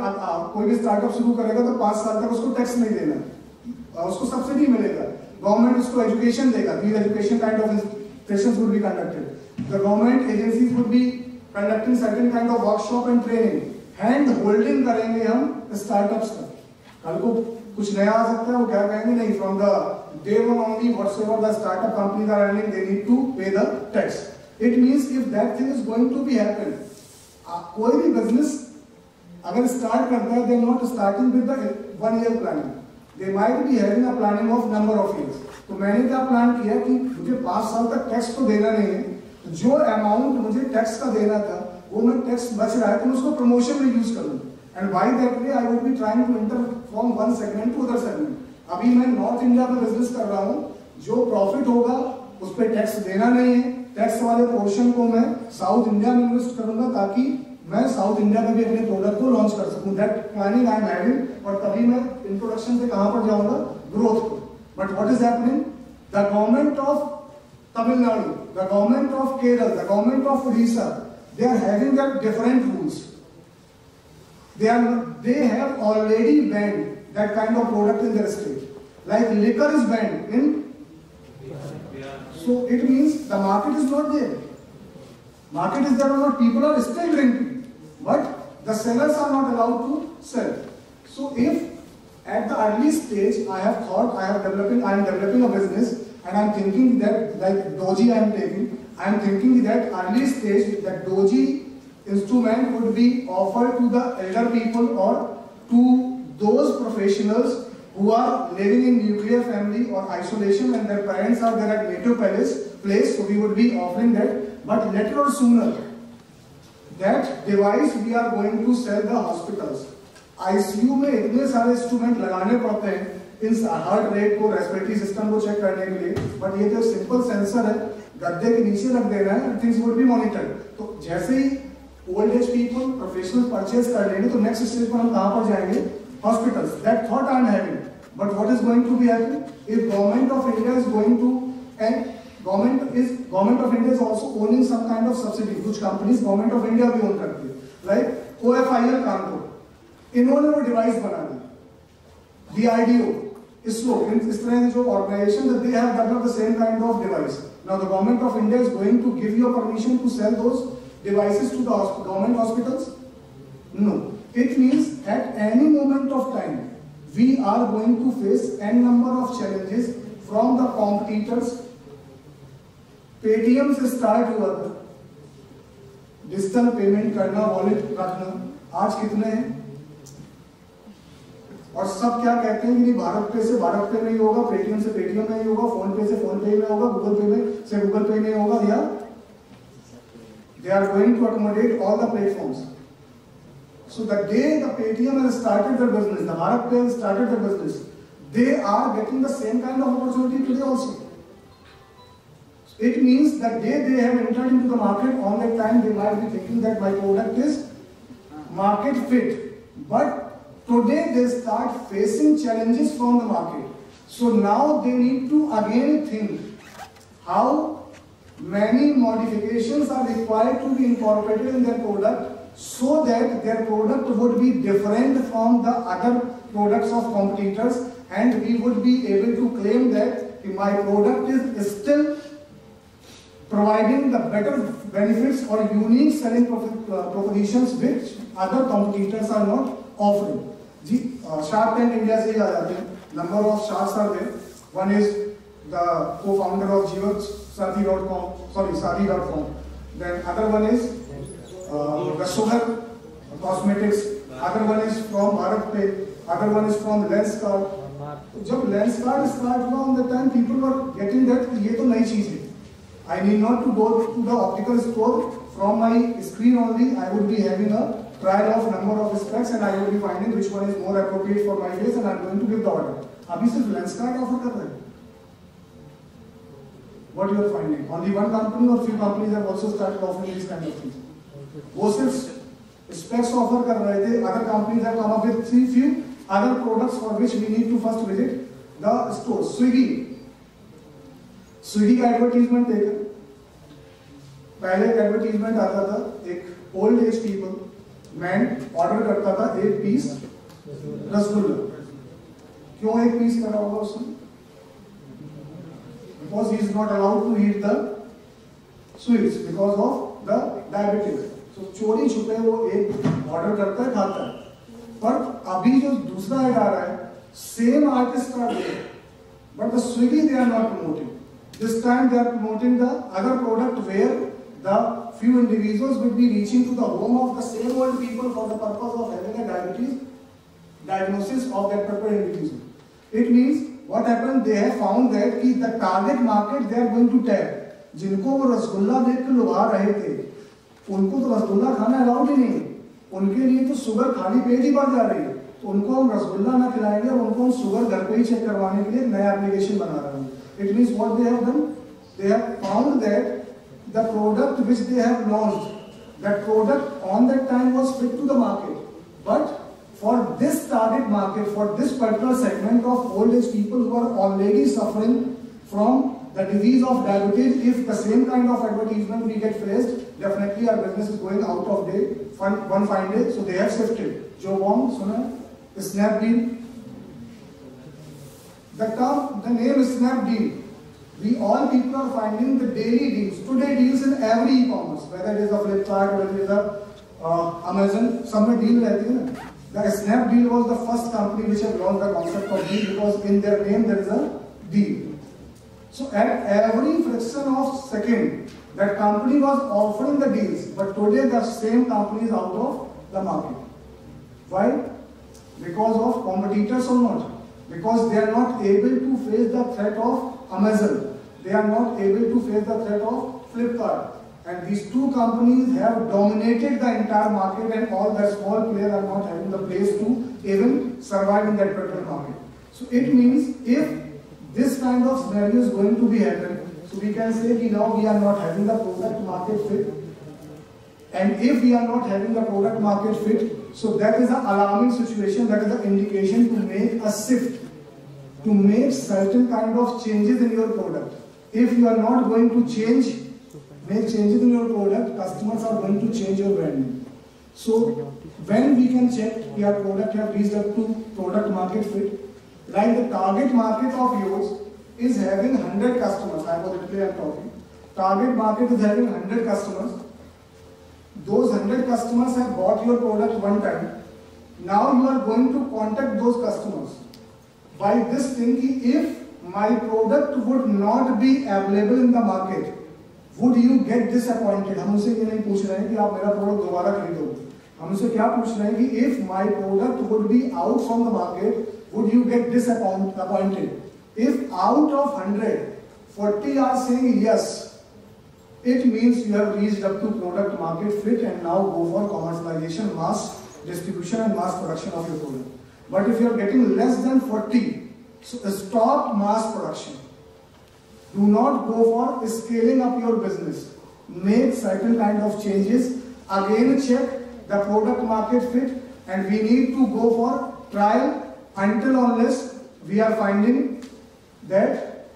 कोई भी स्टार्टअप शुरू करेगा तो 5 साल तक उसको टैक्स नहीं देना, उसको सब्सिडी मिलेगा, गवर्नमेंट उसको एजुकेशन देगा. These education kind of sessions would be conducted. The government agencies would be conducting certain kind of workshop and training. Hand holding करेंगे हम स्टार्टअप्स का. कल को कुछ नया आ सकता है, वो क्या कहेंगे? नहीं, from the day one only, whatsoever the startup companies are earning, they need to pay the tax. It means if that thing is going to be happen, कोई भी business अगर start करता है, they are not starting with the 1 year planning. They might be having a planning of number of years. तो मैंने क्या plan किया कि मुझे 5 साल तक टैक्स तो देना नहीं है, जो अमाउंट मुझे टैक्स का देना था वो मैं टैक्स बच रहा है तो मैं उसको प्रमोशन में यूज करूँ, and by that way I would be trying to enter from one segment to other segment. अभी मैं नॉर्थ इंडिया में बिजनेस कर रहा हूँ, जो प्रॉफिट होगा उस पर टैक्स देना नहीं है, टैक्स वाले पोर्शन को मैं साउथ इंडिया में इन्वेस्ट करूंगा ताकि मैं साउथ इंडिया में भी अपने प्रोडक्ट को लॉन्च कर सकूं. That planning I am having. और तभी मैं इंट्रोडक्शन से कहां पर जाऊंगा, ग्रोथ को. But what is happening, the government of Tamil Nadu, the government of Kerala, the government of Orissa, they are having their different rules. They have already banned that kind of product in their state. Like liquor is banned in. So it means the market is not there. Market is there or not, people are still drinking, but the sellers are not allowed to sell. So if at the early stage I have thought I am developing a business and I am thinking that like Doji I am taking. I am thinking that early stage that Doji instrument would be offered to the elder people or to those professionals who are living in nuclear family or isolation and their parents are there at native place. So we would be offering that. But later or sooner, that device we are going to sell the hospitals. ICU में इतने सारे instrument लगाने पड़ते हैं in heart rate को, respiratory system को check करने के लिए, बट ये तो सिंपल सेंसर है, गद्दे के नीचे रख देना है, थिंग्स वुड बी मॉनिटर्ड. तो जैसे ही old age people professional purchase कर लेंगे तो नेक्स्ट स्टेज पर हम कहां पर जाएंगे, hospitals. That thought I am having. But what is going to be happening if government of India is going to, and government of India is also owning some kind of subsidy, कुछ companies government of India भी own करती है, like OFIL Kanpur, इन्होंने वो device बना दी. DRDO, ISRO, इस तरह की जो organisation they have developed the same kind of device. Now the government of India is going to give you a permission to sell those devices to the government hospitals? No. It means at any moment of time we are going to face n number of challenges from the competitors. Paytm से start हुआ था, digital payment करना, wallet रखना, आज कितने हैं? और सब क्या कहते हैं कि नहीं भारत पे से भारत पे नहीं होगा, पेटीएम से पेटीएम नहीं होगा, फोन पे से फोन पे में होगा, गूगल पे में से गूगल पे नहीं होगा. या they are going to accommodate all the platforms. So the day the Paytm has started their business, the Bharat Pay has started their business, they are getting the same kind of opportunity today also. It means that they have entered into the market, on that time they might be thinking that my product is market fit, but today they start facing challenges from the market. So now they need to again think how many modifications are required to be incorporated in their product so that their product would be different from the other products of competitors, and we would be able to claim that my product is still providing the better benefits or unique selling propositions which other competitors are not offering. Shark Tank India से ही आ जाते हैं. Number of sharks are there. One is the co-founder of Sathi.com. Then other one is the Sugar Cosmetics. Other one is from Bharat Pay. Other one is from Lenskart. जब Lenskart start हुआ, on the time people were getting that ये तो नई चीज है. I need not to go to the optical store. From my screen only, I would be having a trial of number of specs and I will be finding which one is more appropriate for my face and I am going to give the order. अभी सिर्फ Lenskart offer कर रहे हैं. What you are finding? Only one company or few companies have also started offering these kind of things. वो सिर्फ specs offer कर रहे थे. Other companies have come up with few other products for which we need to first visit the store. Swiggy का advertisement देखा. पहले advertisement आता था, एक old age people man order करता था 1 पीस रसगुल्ला. क्यों 1 पीस करा होगा उसने? Because he is not allowed to eat the sweets because of the diabetes. So चोरी छुपे वो एक ऑर्डर करता है, खाता है. पर अभी जो दूसरा ऐड आ रहा है, सेम आर्टिस्ट का है, but the Swiggy they are not promoting. This time they are promoting the other product where the few individuals will be reaching to the home of the same old people for the purpose of having a diabetes diagnosis of that particular individual. It means what happened? They have found that कि the target market they are going to tap. जिनको वो रसगुल्ला देख के लुभा रहे थे, उनको तो रसगुल्ला खाना अलाउड ही नहीं, उनके लिए तो शुगर खाली पेट ही बढ़ जा रही है, तो उनको हम रसगुल्ला ना खिलाएंगे और उनको हम शुगर घर पे ही चेक करवाने के लिए नया एप्लीकेशन बना रहे हैं. It means what they have done? They have found that the product which they have launched, that product on that time was fit to the market, but for this target market, for this particular segment of old age people who are already suffering from the disease of diabetes, if the same kind of advertisement we get faced, definitely our business is going out of date one fine day. So they have shifted. Joe Wong, Suna, Snapdeal. The name is Snapdeal. We all people are finding the daily deals, today deals in every e-commerce, whether it is a Flipkart, whether it is a Amazon, somewhere deal रहती है ना. The Snapdeal was the first company which have launched the concept of deal because in their name there is a deal. So at every fraction of second, that company was offering the deals, but today the same company is out of the market. Why? Because of competitors or not? Because they are not able to face the threat of Amazon. They are not able to face the threat of Flipkart. And these two companies have dominated the entire market, and all the small players are not having the place to even survive in that particular market. So it means if this kind of scenario is going to be happening, so we can say that now we are not having the product market fit. And if we are not having the product market fit, so that is an alarming situation, that is an indication to make a shift, to make certain kind of changes in your product. If you are not going to make changes in your product, customers are going to change your branding. So when we can check your product have reached up to product market fit, like the target market of yours is having 100 customers, hypothetically I am talking. Target market is having 100 customers. Those 100 customers have bought your product one time. Now you are going to contact those customers by this thing, if my product would not be available in the market, would you get disappointed? हम उनसे ये नहीं पूछ रहे हैं कि आप मेरा प्रोडक्ट दोबारा खरीदोगे. हम उनसे क्या पूछ रहे हैं कि if my product would be out from the market, would you get disappointed? If out of 100, 40 are saying yes, it means you have reached up to product market fit and now go for commercialization, mass distribution and mass production of your product. But if you are getting less than 40, so stop mass production. Do not go for scaling up your business. Make certain kind of changes. Again check the product market fit, and we need to go for trial until unless we are finding that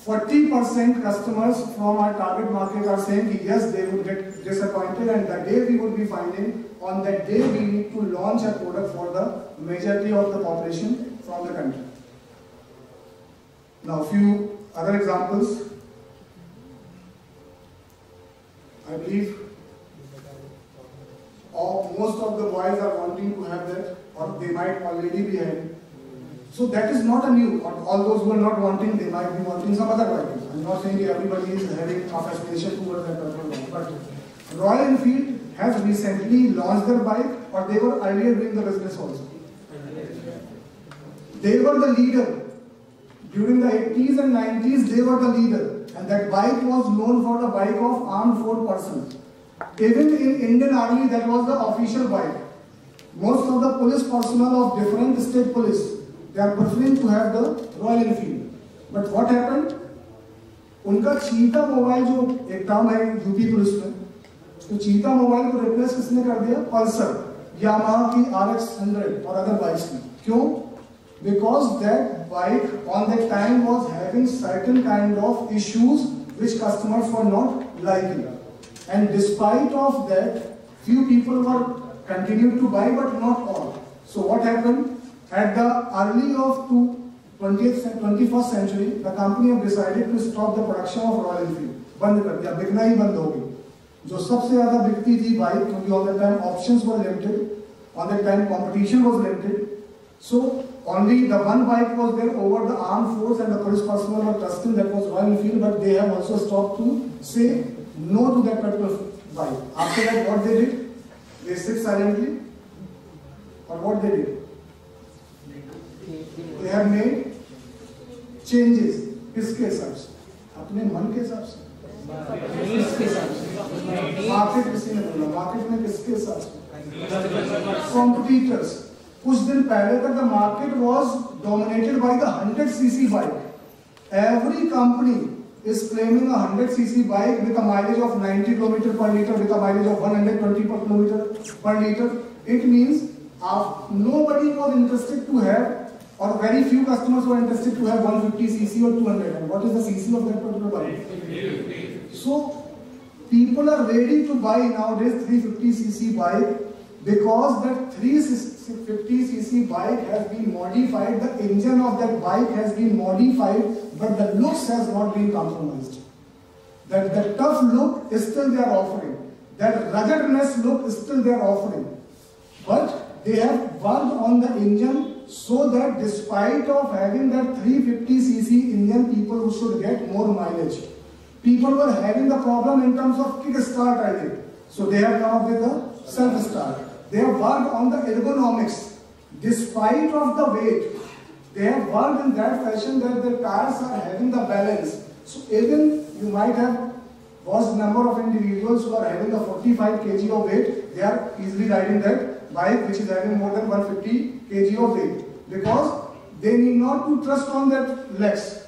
40% customers from our target market are saying yes, they would get disappointed, and the day we would be finding, on that day we need to launch a product for the majority of the population from the country. Now, few other examples. I believe most of the boys are wanting to have that, or they might already be having. So that is not a new, or all those who are not wanting, they might be wanting some other vehicles. I'm not saying everybody is having a fascination towards that particular bike, but Royal Enfield has recently launched their bike, or they were earlier doing the business also. They were the leader. During the 80s and 90s, they were the leader, and that bike was known for the bike of armed force personnel. Even in Indian Army, that was the official bike. Most of the police personnel of different state police, they are preferring to have the Royal Enfield. But what happened? उनका चीता mobile जो एक term है UP police में, तो चीता mobile को replace किसने कर दिया? पल्सर, यामाहा की RX 100 और अदर बाइक्स ने. क्यों? Because that bike on that time was having certain kind of issues which customers were not liking, and despite of that, few people were continued to buy, but not all. So what happened? At the early of 21st century, the company have decided to stop the production of Royal Enfield. बंद कर दिया, बिकना ही बंद हो गई. जो सबसे ज़्यादा बिकती थी बाइक, क्योंकि on that time options were limited, on that time competition was limited. So only the one bike was there over the armed force and the police personnel were trusting, that was Royal Enfield, but they have also stopped to say no to that particular bike. After that, what they did? They sit silently, or what they did? They have made changes किसके हिसाब से? अपने मन के हिसाब से। Market किसी ने बोला, मार्केट में किसके हिसाब से? कॉम्पिटिटर्स। कुछ दिन पहले तक the market was dominated by the 100cc bike. Every company is claiming a 100cc bike with a mileage of 90 km per liter, with a mileage of 120 per liter. It means nobody was interested to have, or very few customers were interested to have 150cc or 200. And what is the cc of that particular bike? So people are ready to buy nowadays 350cc bike because that 350cc bike has been modified, the engine of that bike has been modified, but the looks has not been compromised. That the tough look is still they are offering. That ruggedness look is still they are offering. But they have worked on the engine so that despite of having that 350cc engine, people who should get more mileage. People were having the problem in terms of kickstart, I think. So they have come up with a self-start. They have worked on the ergonomics. Despite of the weight, they have worked in that fashion that the tires are having the balance. So even you might have watched number of individuals who are having a 45 kg of weight, they are easily riding that bike which is having more than 150 kg of weight. Because they need not to trust on that legs.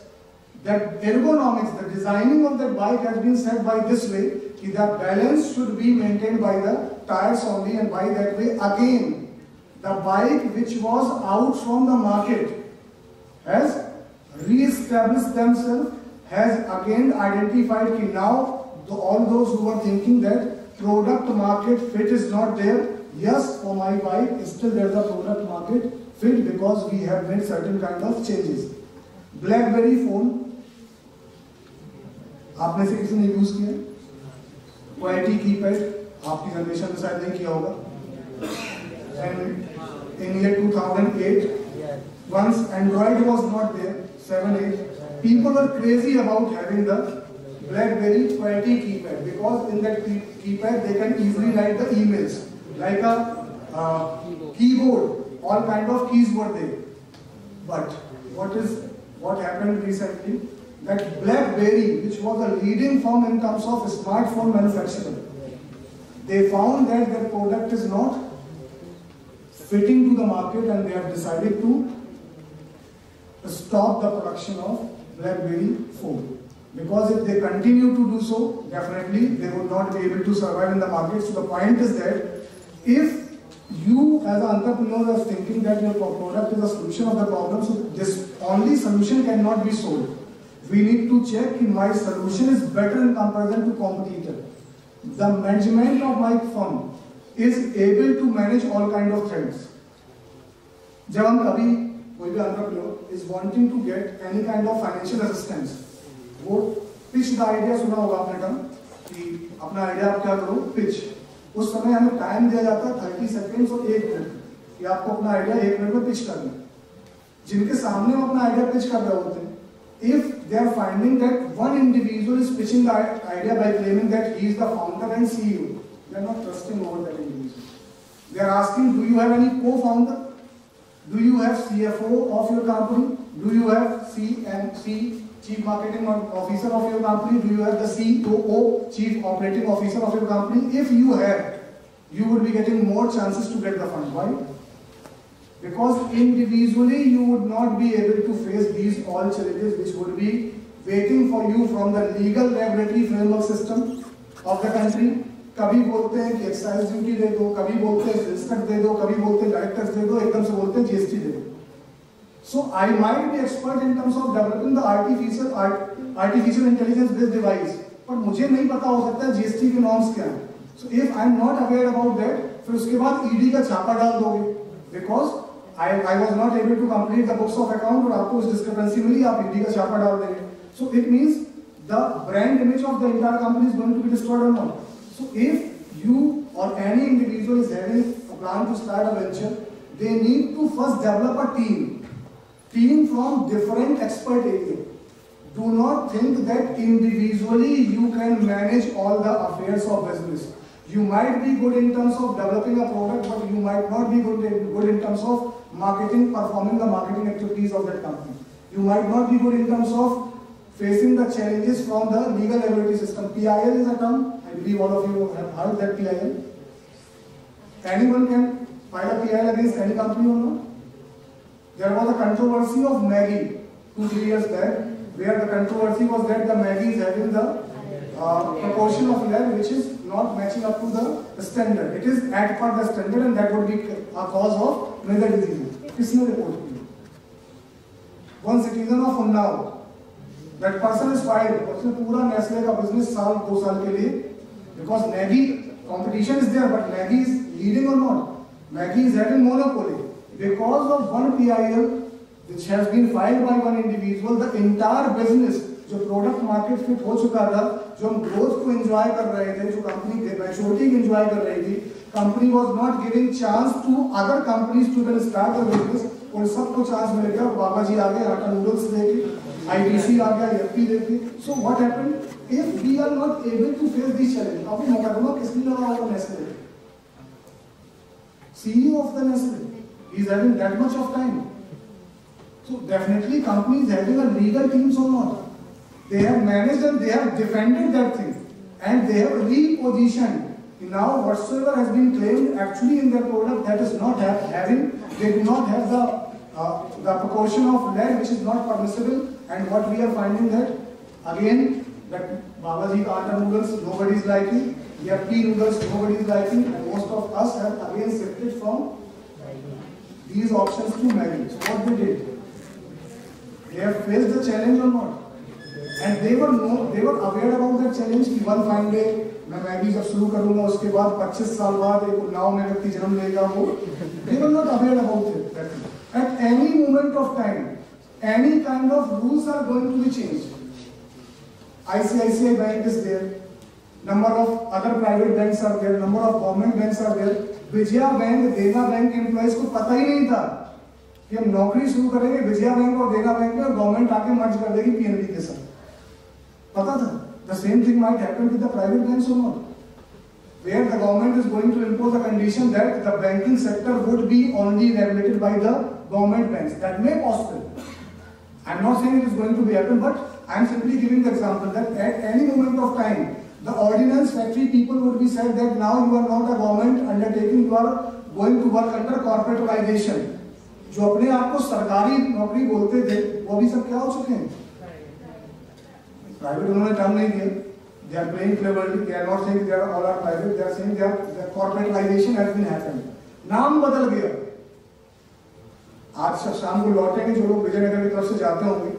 That ergonomics, the designing of that bike has been set by this way, that balance should be maintained by the tires only, and by that way again the bike which was out from the market has re-established themselves, has again identified that now all those who are thinking that product market fit is not there, yes, for my bike still there is a product market fit because we have made certain kind of changes. BlackBerry phone आप में से किसी ने use किया? QWERTY keypad आपकी generation में शायद नहीं किया होगा। And in year 2008, once Android was not there, 7, 8, people were crazy about having the BlackBerry QWERTY keypad because in that keypad they can easily write the emails like a keyboard. All kind of keys were there. But what happened recently? That BlackBerry, which was a leading firm in terms of smartphone manufacturing, they found that their product is not fitting to the market, and they have decided to stop the production of BlackBerry phone. Because if they continue to do so, definitely they would not be able to survive in the market. So the point is that if you as an entrepreneur are thinking that your product is a solution of the problem, so this only solution cannot be sold. We need to check if my solution is better in comparison to competitor. The management of my firm is able to manage all kind of things. जब हम कभी कोई भी entrepreneur is wanting to get any kind of financial assistance, वो pitch the idea सुना होगा आपने term कि अपना आइडिया आप क्या करो pitch. उस समय हमें टाइम दिया जाता है 30 सेकेंड्स और 1 मिनट कि आपको अपना आइडिया 1 मिनट में पिच करना है। जिनके सामने हम अपना आइडिया पिच कर रहे होते हैं, if they are finding that one individual is pitching the idea by claiming that he is the founder and CEO, they are not trusting over that individual. They are asking, do you have any co-founder? Do you have CFO of your company? Do you have CMC, Chief Marketing Officer of your company? Do you have the COO, Chief Operating Officer of your company? If you have, you would be getting more chances to get the fund. Why? Because individually you would not be able to face these all challenges which would be waiting for you from the legal regulatory framework system of the country. कभी बोलते हैं कि excise duty दे दो, कभी बोलते हैं risk they दो, कभी बोलते हैं डायरेक्टर्स दे दो, एकदम से बोलते हैं जीएसटी दे दो. So I might be expert in terms of developing the artificial intelligence based device, पर मुझे नहीं पता हो सकता है जीएसटी के नॉर्म्स क्या हैं. So if I am not aware about that, फिर उसके बाद ईडी का छापा डाल दोगे because I was not able to complete the books of account और आपको उस discrepancy मिली, आप ईडी का छापा डाल देंगे. So it means the brand image of the entire company is going to be destroyed or not. So if you or any individual is having a plan to start a venture, they need to first develop a team from different expert areas. Do not think that individually you can manage all the affairs of business. You might be good in terms of developing a product, but you might not be good in terms of marketing, performing the marketing activities of that company. You might not be good in terms of facing the challenges from the legal liability system. PIL is a term, I believe all of you have heard that PIL. Anyone can file a PIL against any company or not? There was a controversy of Maggi 2-3 years back, where the controversy was that the Maggi is having the proportion of lead which is not matching up to the standard. It is at par the standard, and that would be a cause of major diseases. Kisne report kiya? One citizen of Unnao. That person is fired. उसने पूरा Nestle का business 2 साल के लिए, because Maggi competition is there, but Maggi is leading or not? Maggi is having monopoly. Because of one PIL which has been filed by one individual, the entire business, जो product market fit हो चुका था, जो हम growth को enjoy कर रहे थे, जो कंपनी मैच्योरिटी को एंजॉय कर रही थी, company was not giving chance to other companies to then start the business, और सबको चांस मिल गया. बाबा जी आ गए आटा नूडल्स लेके, ITC आ गया एफपी लेके. So what happened if we are not able to face this challenge? अब मुकदमा किसने लगा होगा? Nestle, CEO of the Nestle. He is having that much of time. So definitely company is having a legal teams or not. They have managed and they have defended that thing, and they have repositioned. Now whatsoever has been claimed actually in their product, that is not having, they do not have the proportion of lead which is not permissible. And what we are finding that again, that Babaji Atta noodles nobody is liking, Yappi noodles nobody is liking, and most of us have again shifted from these options to Maggi. So what they did? They have faced the challenge or not? And they were aware about that challenge कि one fine day मैं Maggi जब शुरू करूँगा उसके बाद 25 साल बाद एक उन्नाव में व्यक्ति जन्म लेगा वो. They were not aware about it. At any moment of time, any kind of rules are going to be changed. ICICI Bank is there. Number of other private banks are there. Number of government banks are there. Vijaya bank, देना bank employees को पता ही नहीं था कि हम नौकरी शुरू करेंगे विजया बैंक और देना बैंक में, और गवर्नमेंट आके मर्ज कर देगी PNB के साथ. पता था? The same thing might happen with the private banks or not, where the government is going to impose a condition that the banking sector would be only regulated by the government banks. That may be possible. I am not saying it is going to be happen, but I am simply giving the example that at any moment of time, the ordinance factory people would be said that now you are not a government undertaking, you are going to work under corporatization. जो अपने आप को सरकारी नौकरी बोलते थे वो भी सब क्या हो चुके हैं? प्राइवेट उन्होंने टर्म नहीं दिया. They are playing cleverly. They are not saying they are all are private. They are saying their corporatization has been happened. नाम बदल गया. आज शाम को लौटेंगे जो लोग विजयनगर की तरफ से जाते होंगे,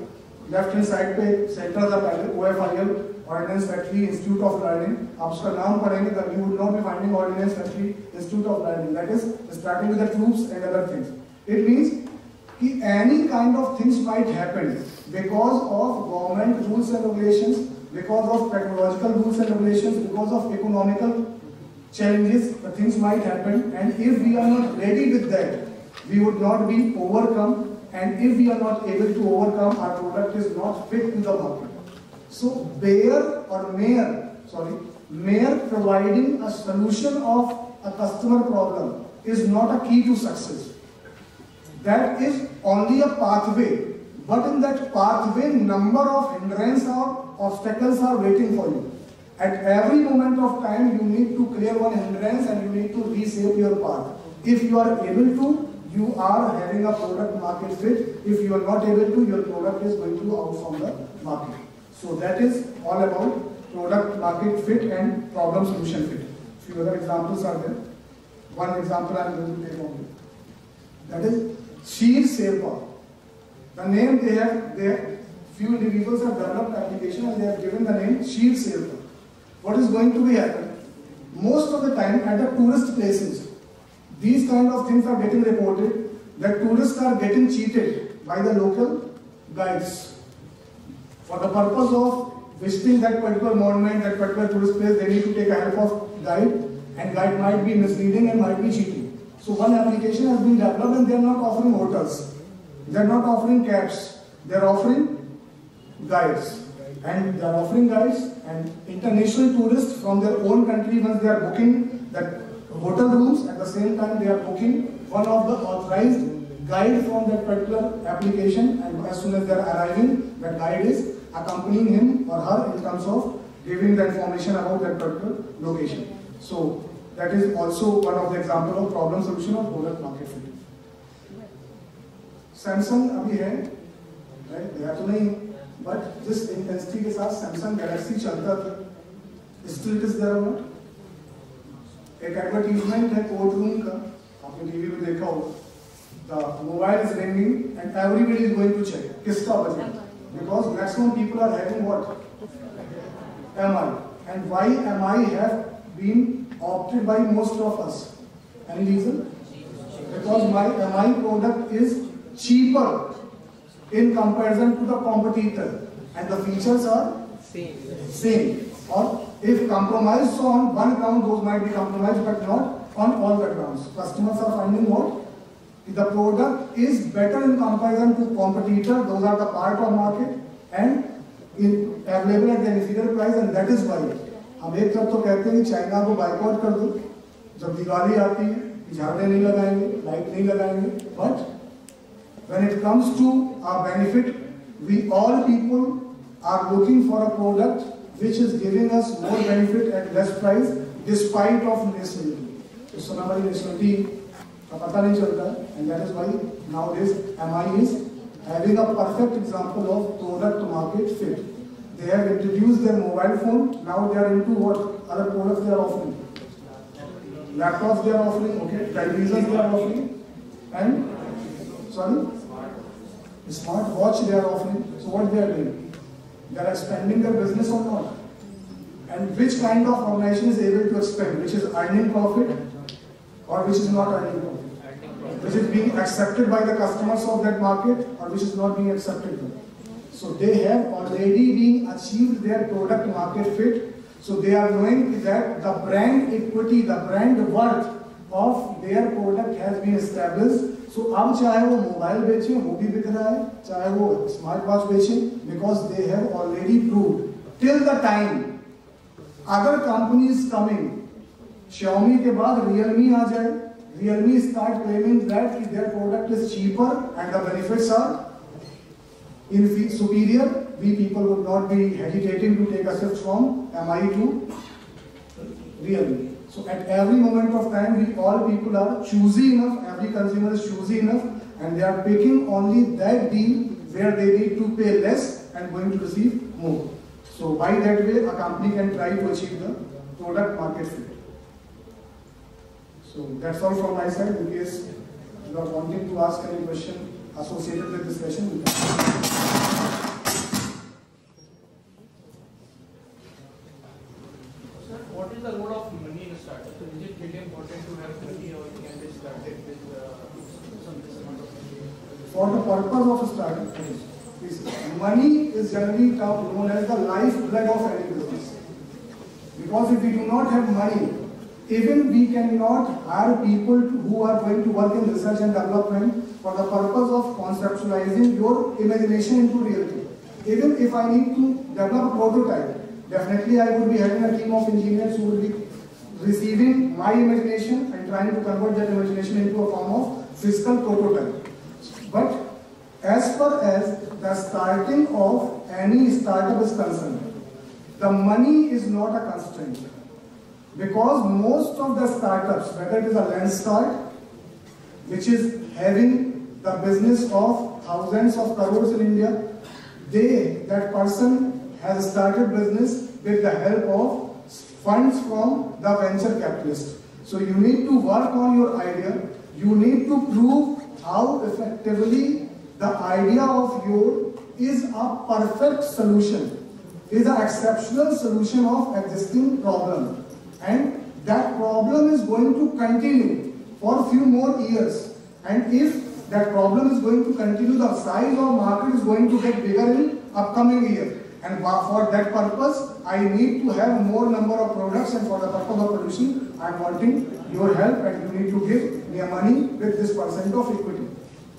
लेफ्ट हैंड साइड पे सेंटर था पहले OFIL, ordnance factory institute of learning. आप उसका नाम पढ़ेंगे तो you would not be finding ordnance factory institute of learning. That is starting with the troops and other things. It means कि any kind of things might happen because of government rules and regulations, because of technological rules and regulations, because of economical challenges. The things might happen, and if we are not ready with that, we would not be overcome, and if we are not able to overcome, our product is not fit to the market. So mere providing a solution of a customer problem is not a key to success. That is only a pathway, but in that pathway, number of hindrances or obstacles are waiting for you. At every moment of time, you need to clear one hindrance and you need to reshape your path. If you are able to, you are having a product market fit. If you are not able to, your product is going to out from the market. So that is all about product market fit and problem solution fit. Few other examples are there. One example I am going to take only. That is Sheer Sherpa. The name they have, few individuals have developed application and they have given the name Sheer Sherpa. What is going to be happen? Most of the time at the tourist places, these kind of things are getting reported that tourists are getting cheated by the local guides for the purpose of visiting that particular monument, that particular tourist place. They need to take a help of guide, and guide might be misleading and might be cheating. So one application has been developed and they are not offering hotels, they are not offering cabs, they are offering guides. And they are offering guides, and international tourists from their own country, once they are booking that hotel rooms, at the same time they are booking one of the authorized guide from that particular application, and as soon as they are arriving, that guide is accompanying him or her in terms of giving the information about that particular location. So that is also one of the example of problem solution or product market fit. Samsung अभी है, right? गया तो नहीं, but जिस intensity के साथ Samsung Galaxy चलता था, still it is there or not? एक advertisement है courtroom का, आपने टीवी में देखा होगा. The mobile is ringing and everybody is going to check किसका बजा, because maximum people are having what? MI. And why MI have been opted by most of us? Any reason? Because my MI product is cheaper in comparison to the competitor, and the features are same. Or if compromised on one ground, those might be compromised, but not on all the grounds. Customers are finding what? If the product is better in comparison to competitor, those are the part of market, and available at the inferior price, and that is why हम एक तरफ तो कहते हैं कि China को boycott कर दो, जब दिवाली आती है झाड़े नहीं लगाएंगे, लाइट नहीं लगाएंगे, but when it comes to our benefit, we all people are looking for a product which is giving us more benefit at less price despite of nationality. तो समय हमारी nationality का पता नहीं चलता है, and that is why nowadays MI is having a perfect example of product market fit. They have introduced their mobile phone, now they are into what other products they are offering. Laptops they are offering, okay, televisions they are offering, and smart watch they are offering. So what they are doing? They are expanding their business or not? And which kind of organization is able to expand? Which is earning profit or which is not earning profit? Which is being accepted by the customers of that market or which is not being accepted by? So they have already been achieved their product market fit. So they are knowing that the brand equity, the brand worth of their product has been established. So अब चाहे वो mobile बेचे, वो भी बिक रहा है, चाहे वो स्मार्ट वॉच बेचे, because they have already proved till the time other companies coming, Xiaomi के बाद Realme आ जाए, Realme start claiming that their product is cheaper and the benefits are superior, we people would not be hesitating to take a shift from MI to Realme. So at every moment of time, we all people are choosy enough, every consumer is choosy enough, and they are picking only that deal where they need to pay less and going to receive more. So by that way, a company can try to achieve the product market fit. So that's all from my side. In case you are wanting to ask any question associated with this session, you can. What is the role of money in a startup? So is it really important to have money, or you can be started with some amount of money? For the purpose of a startup, money is generally known as the lifeblood of any business. Because if we do not have money, even we cannot hire people who are going to work in research and development for the purpose of conceptualizing your imagination into reality. Even if I need to develop a prototype, definitely I would be having a team of engineers who will be receiving my imagination and trying to convert that imagination into a form of physical prototype. But as far as the starting of any startup is concerned, the money is not a constraint. Because most of the startups, whether it is a Lenskart, which is having the business of thousands of crores in India, that person has started business with the help of funds from the venture capitalist. So you need to work on your idea. You need to prove how effectively the idea of yours is a perfect solution, is an exceptional solution of existing problem. And that problem is going to continue for a few more years. And if that problem is going to continue, the size of market is going to get bigger in upcoming year. And for that purpose, I need to have more number of products, and for the purpose of producing, I am wanting your help, and you need to give me money with this percent of equity.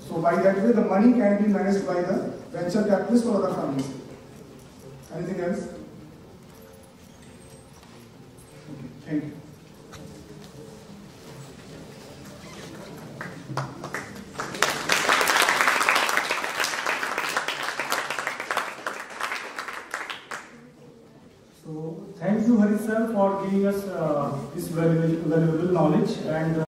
So by that way, the money can be managed by the venture capitalist or other companies. Anything else? Okay, thank you. sir, for giving us this valuable knowledge and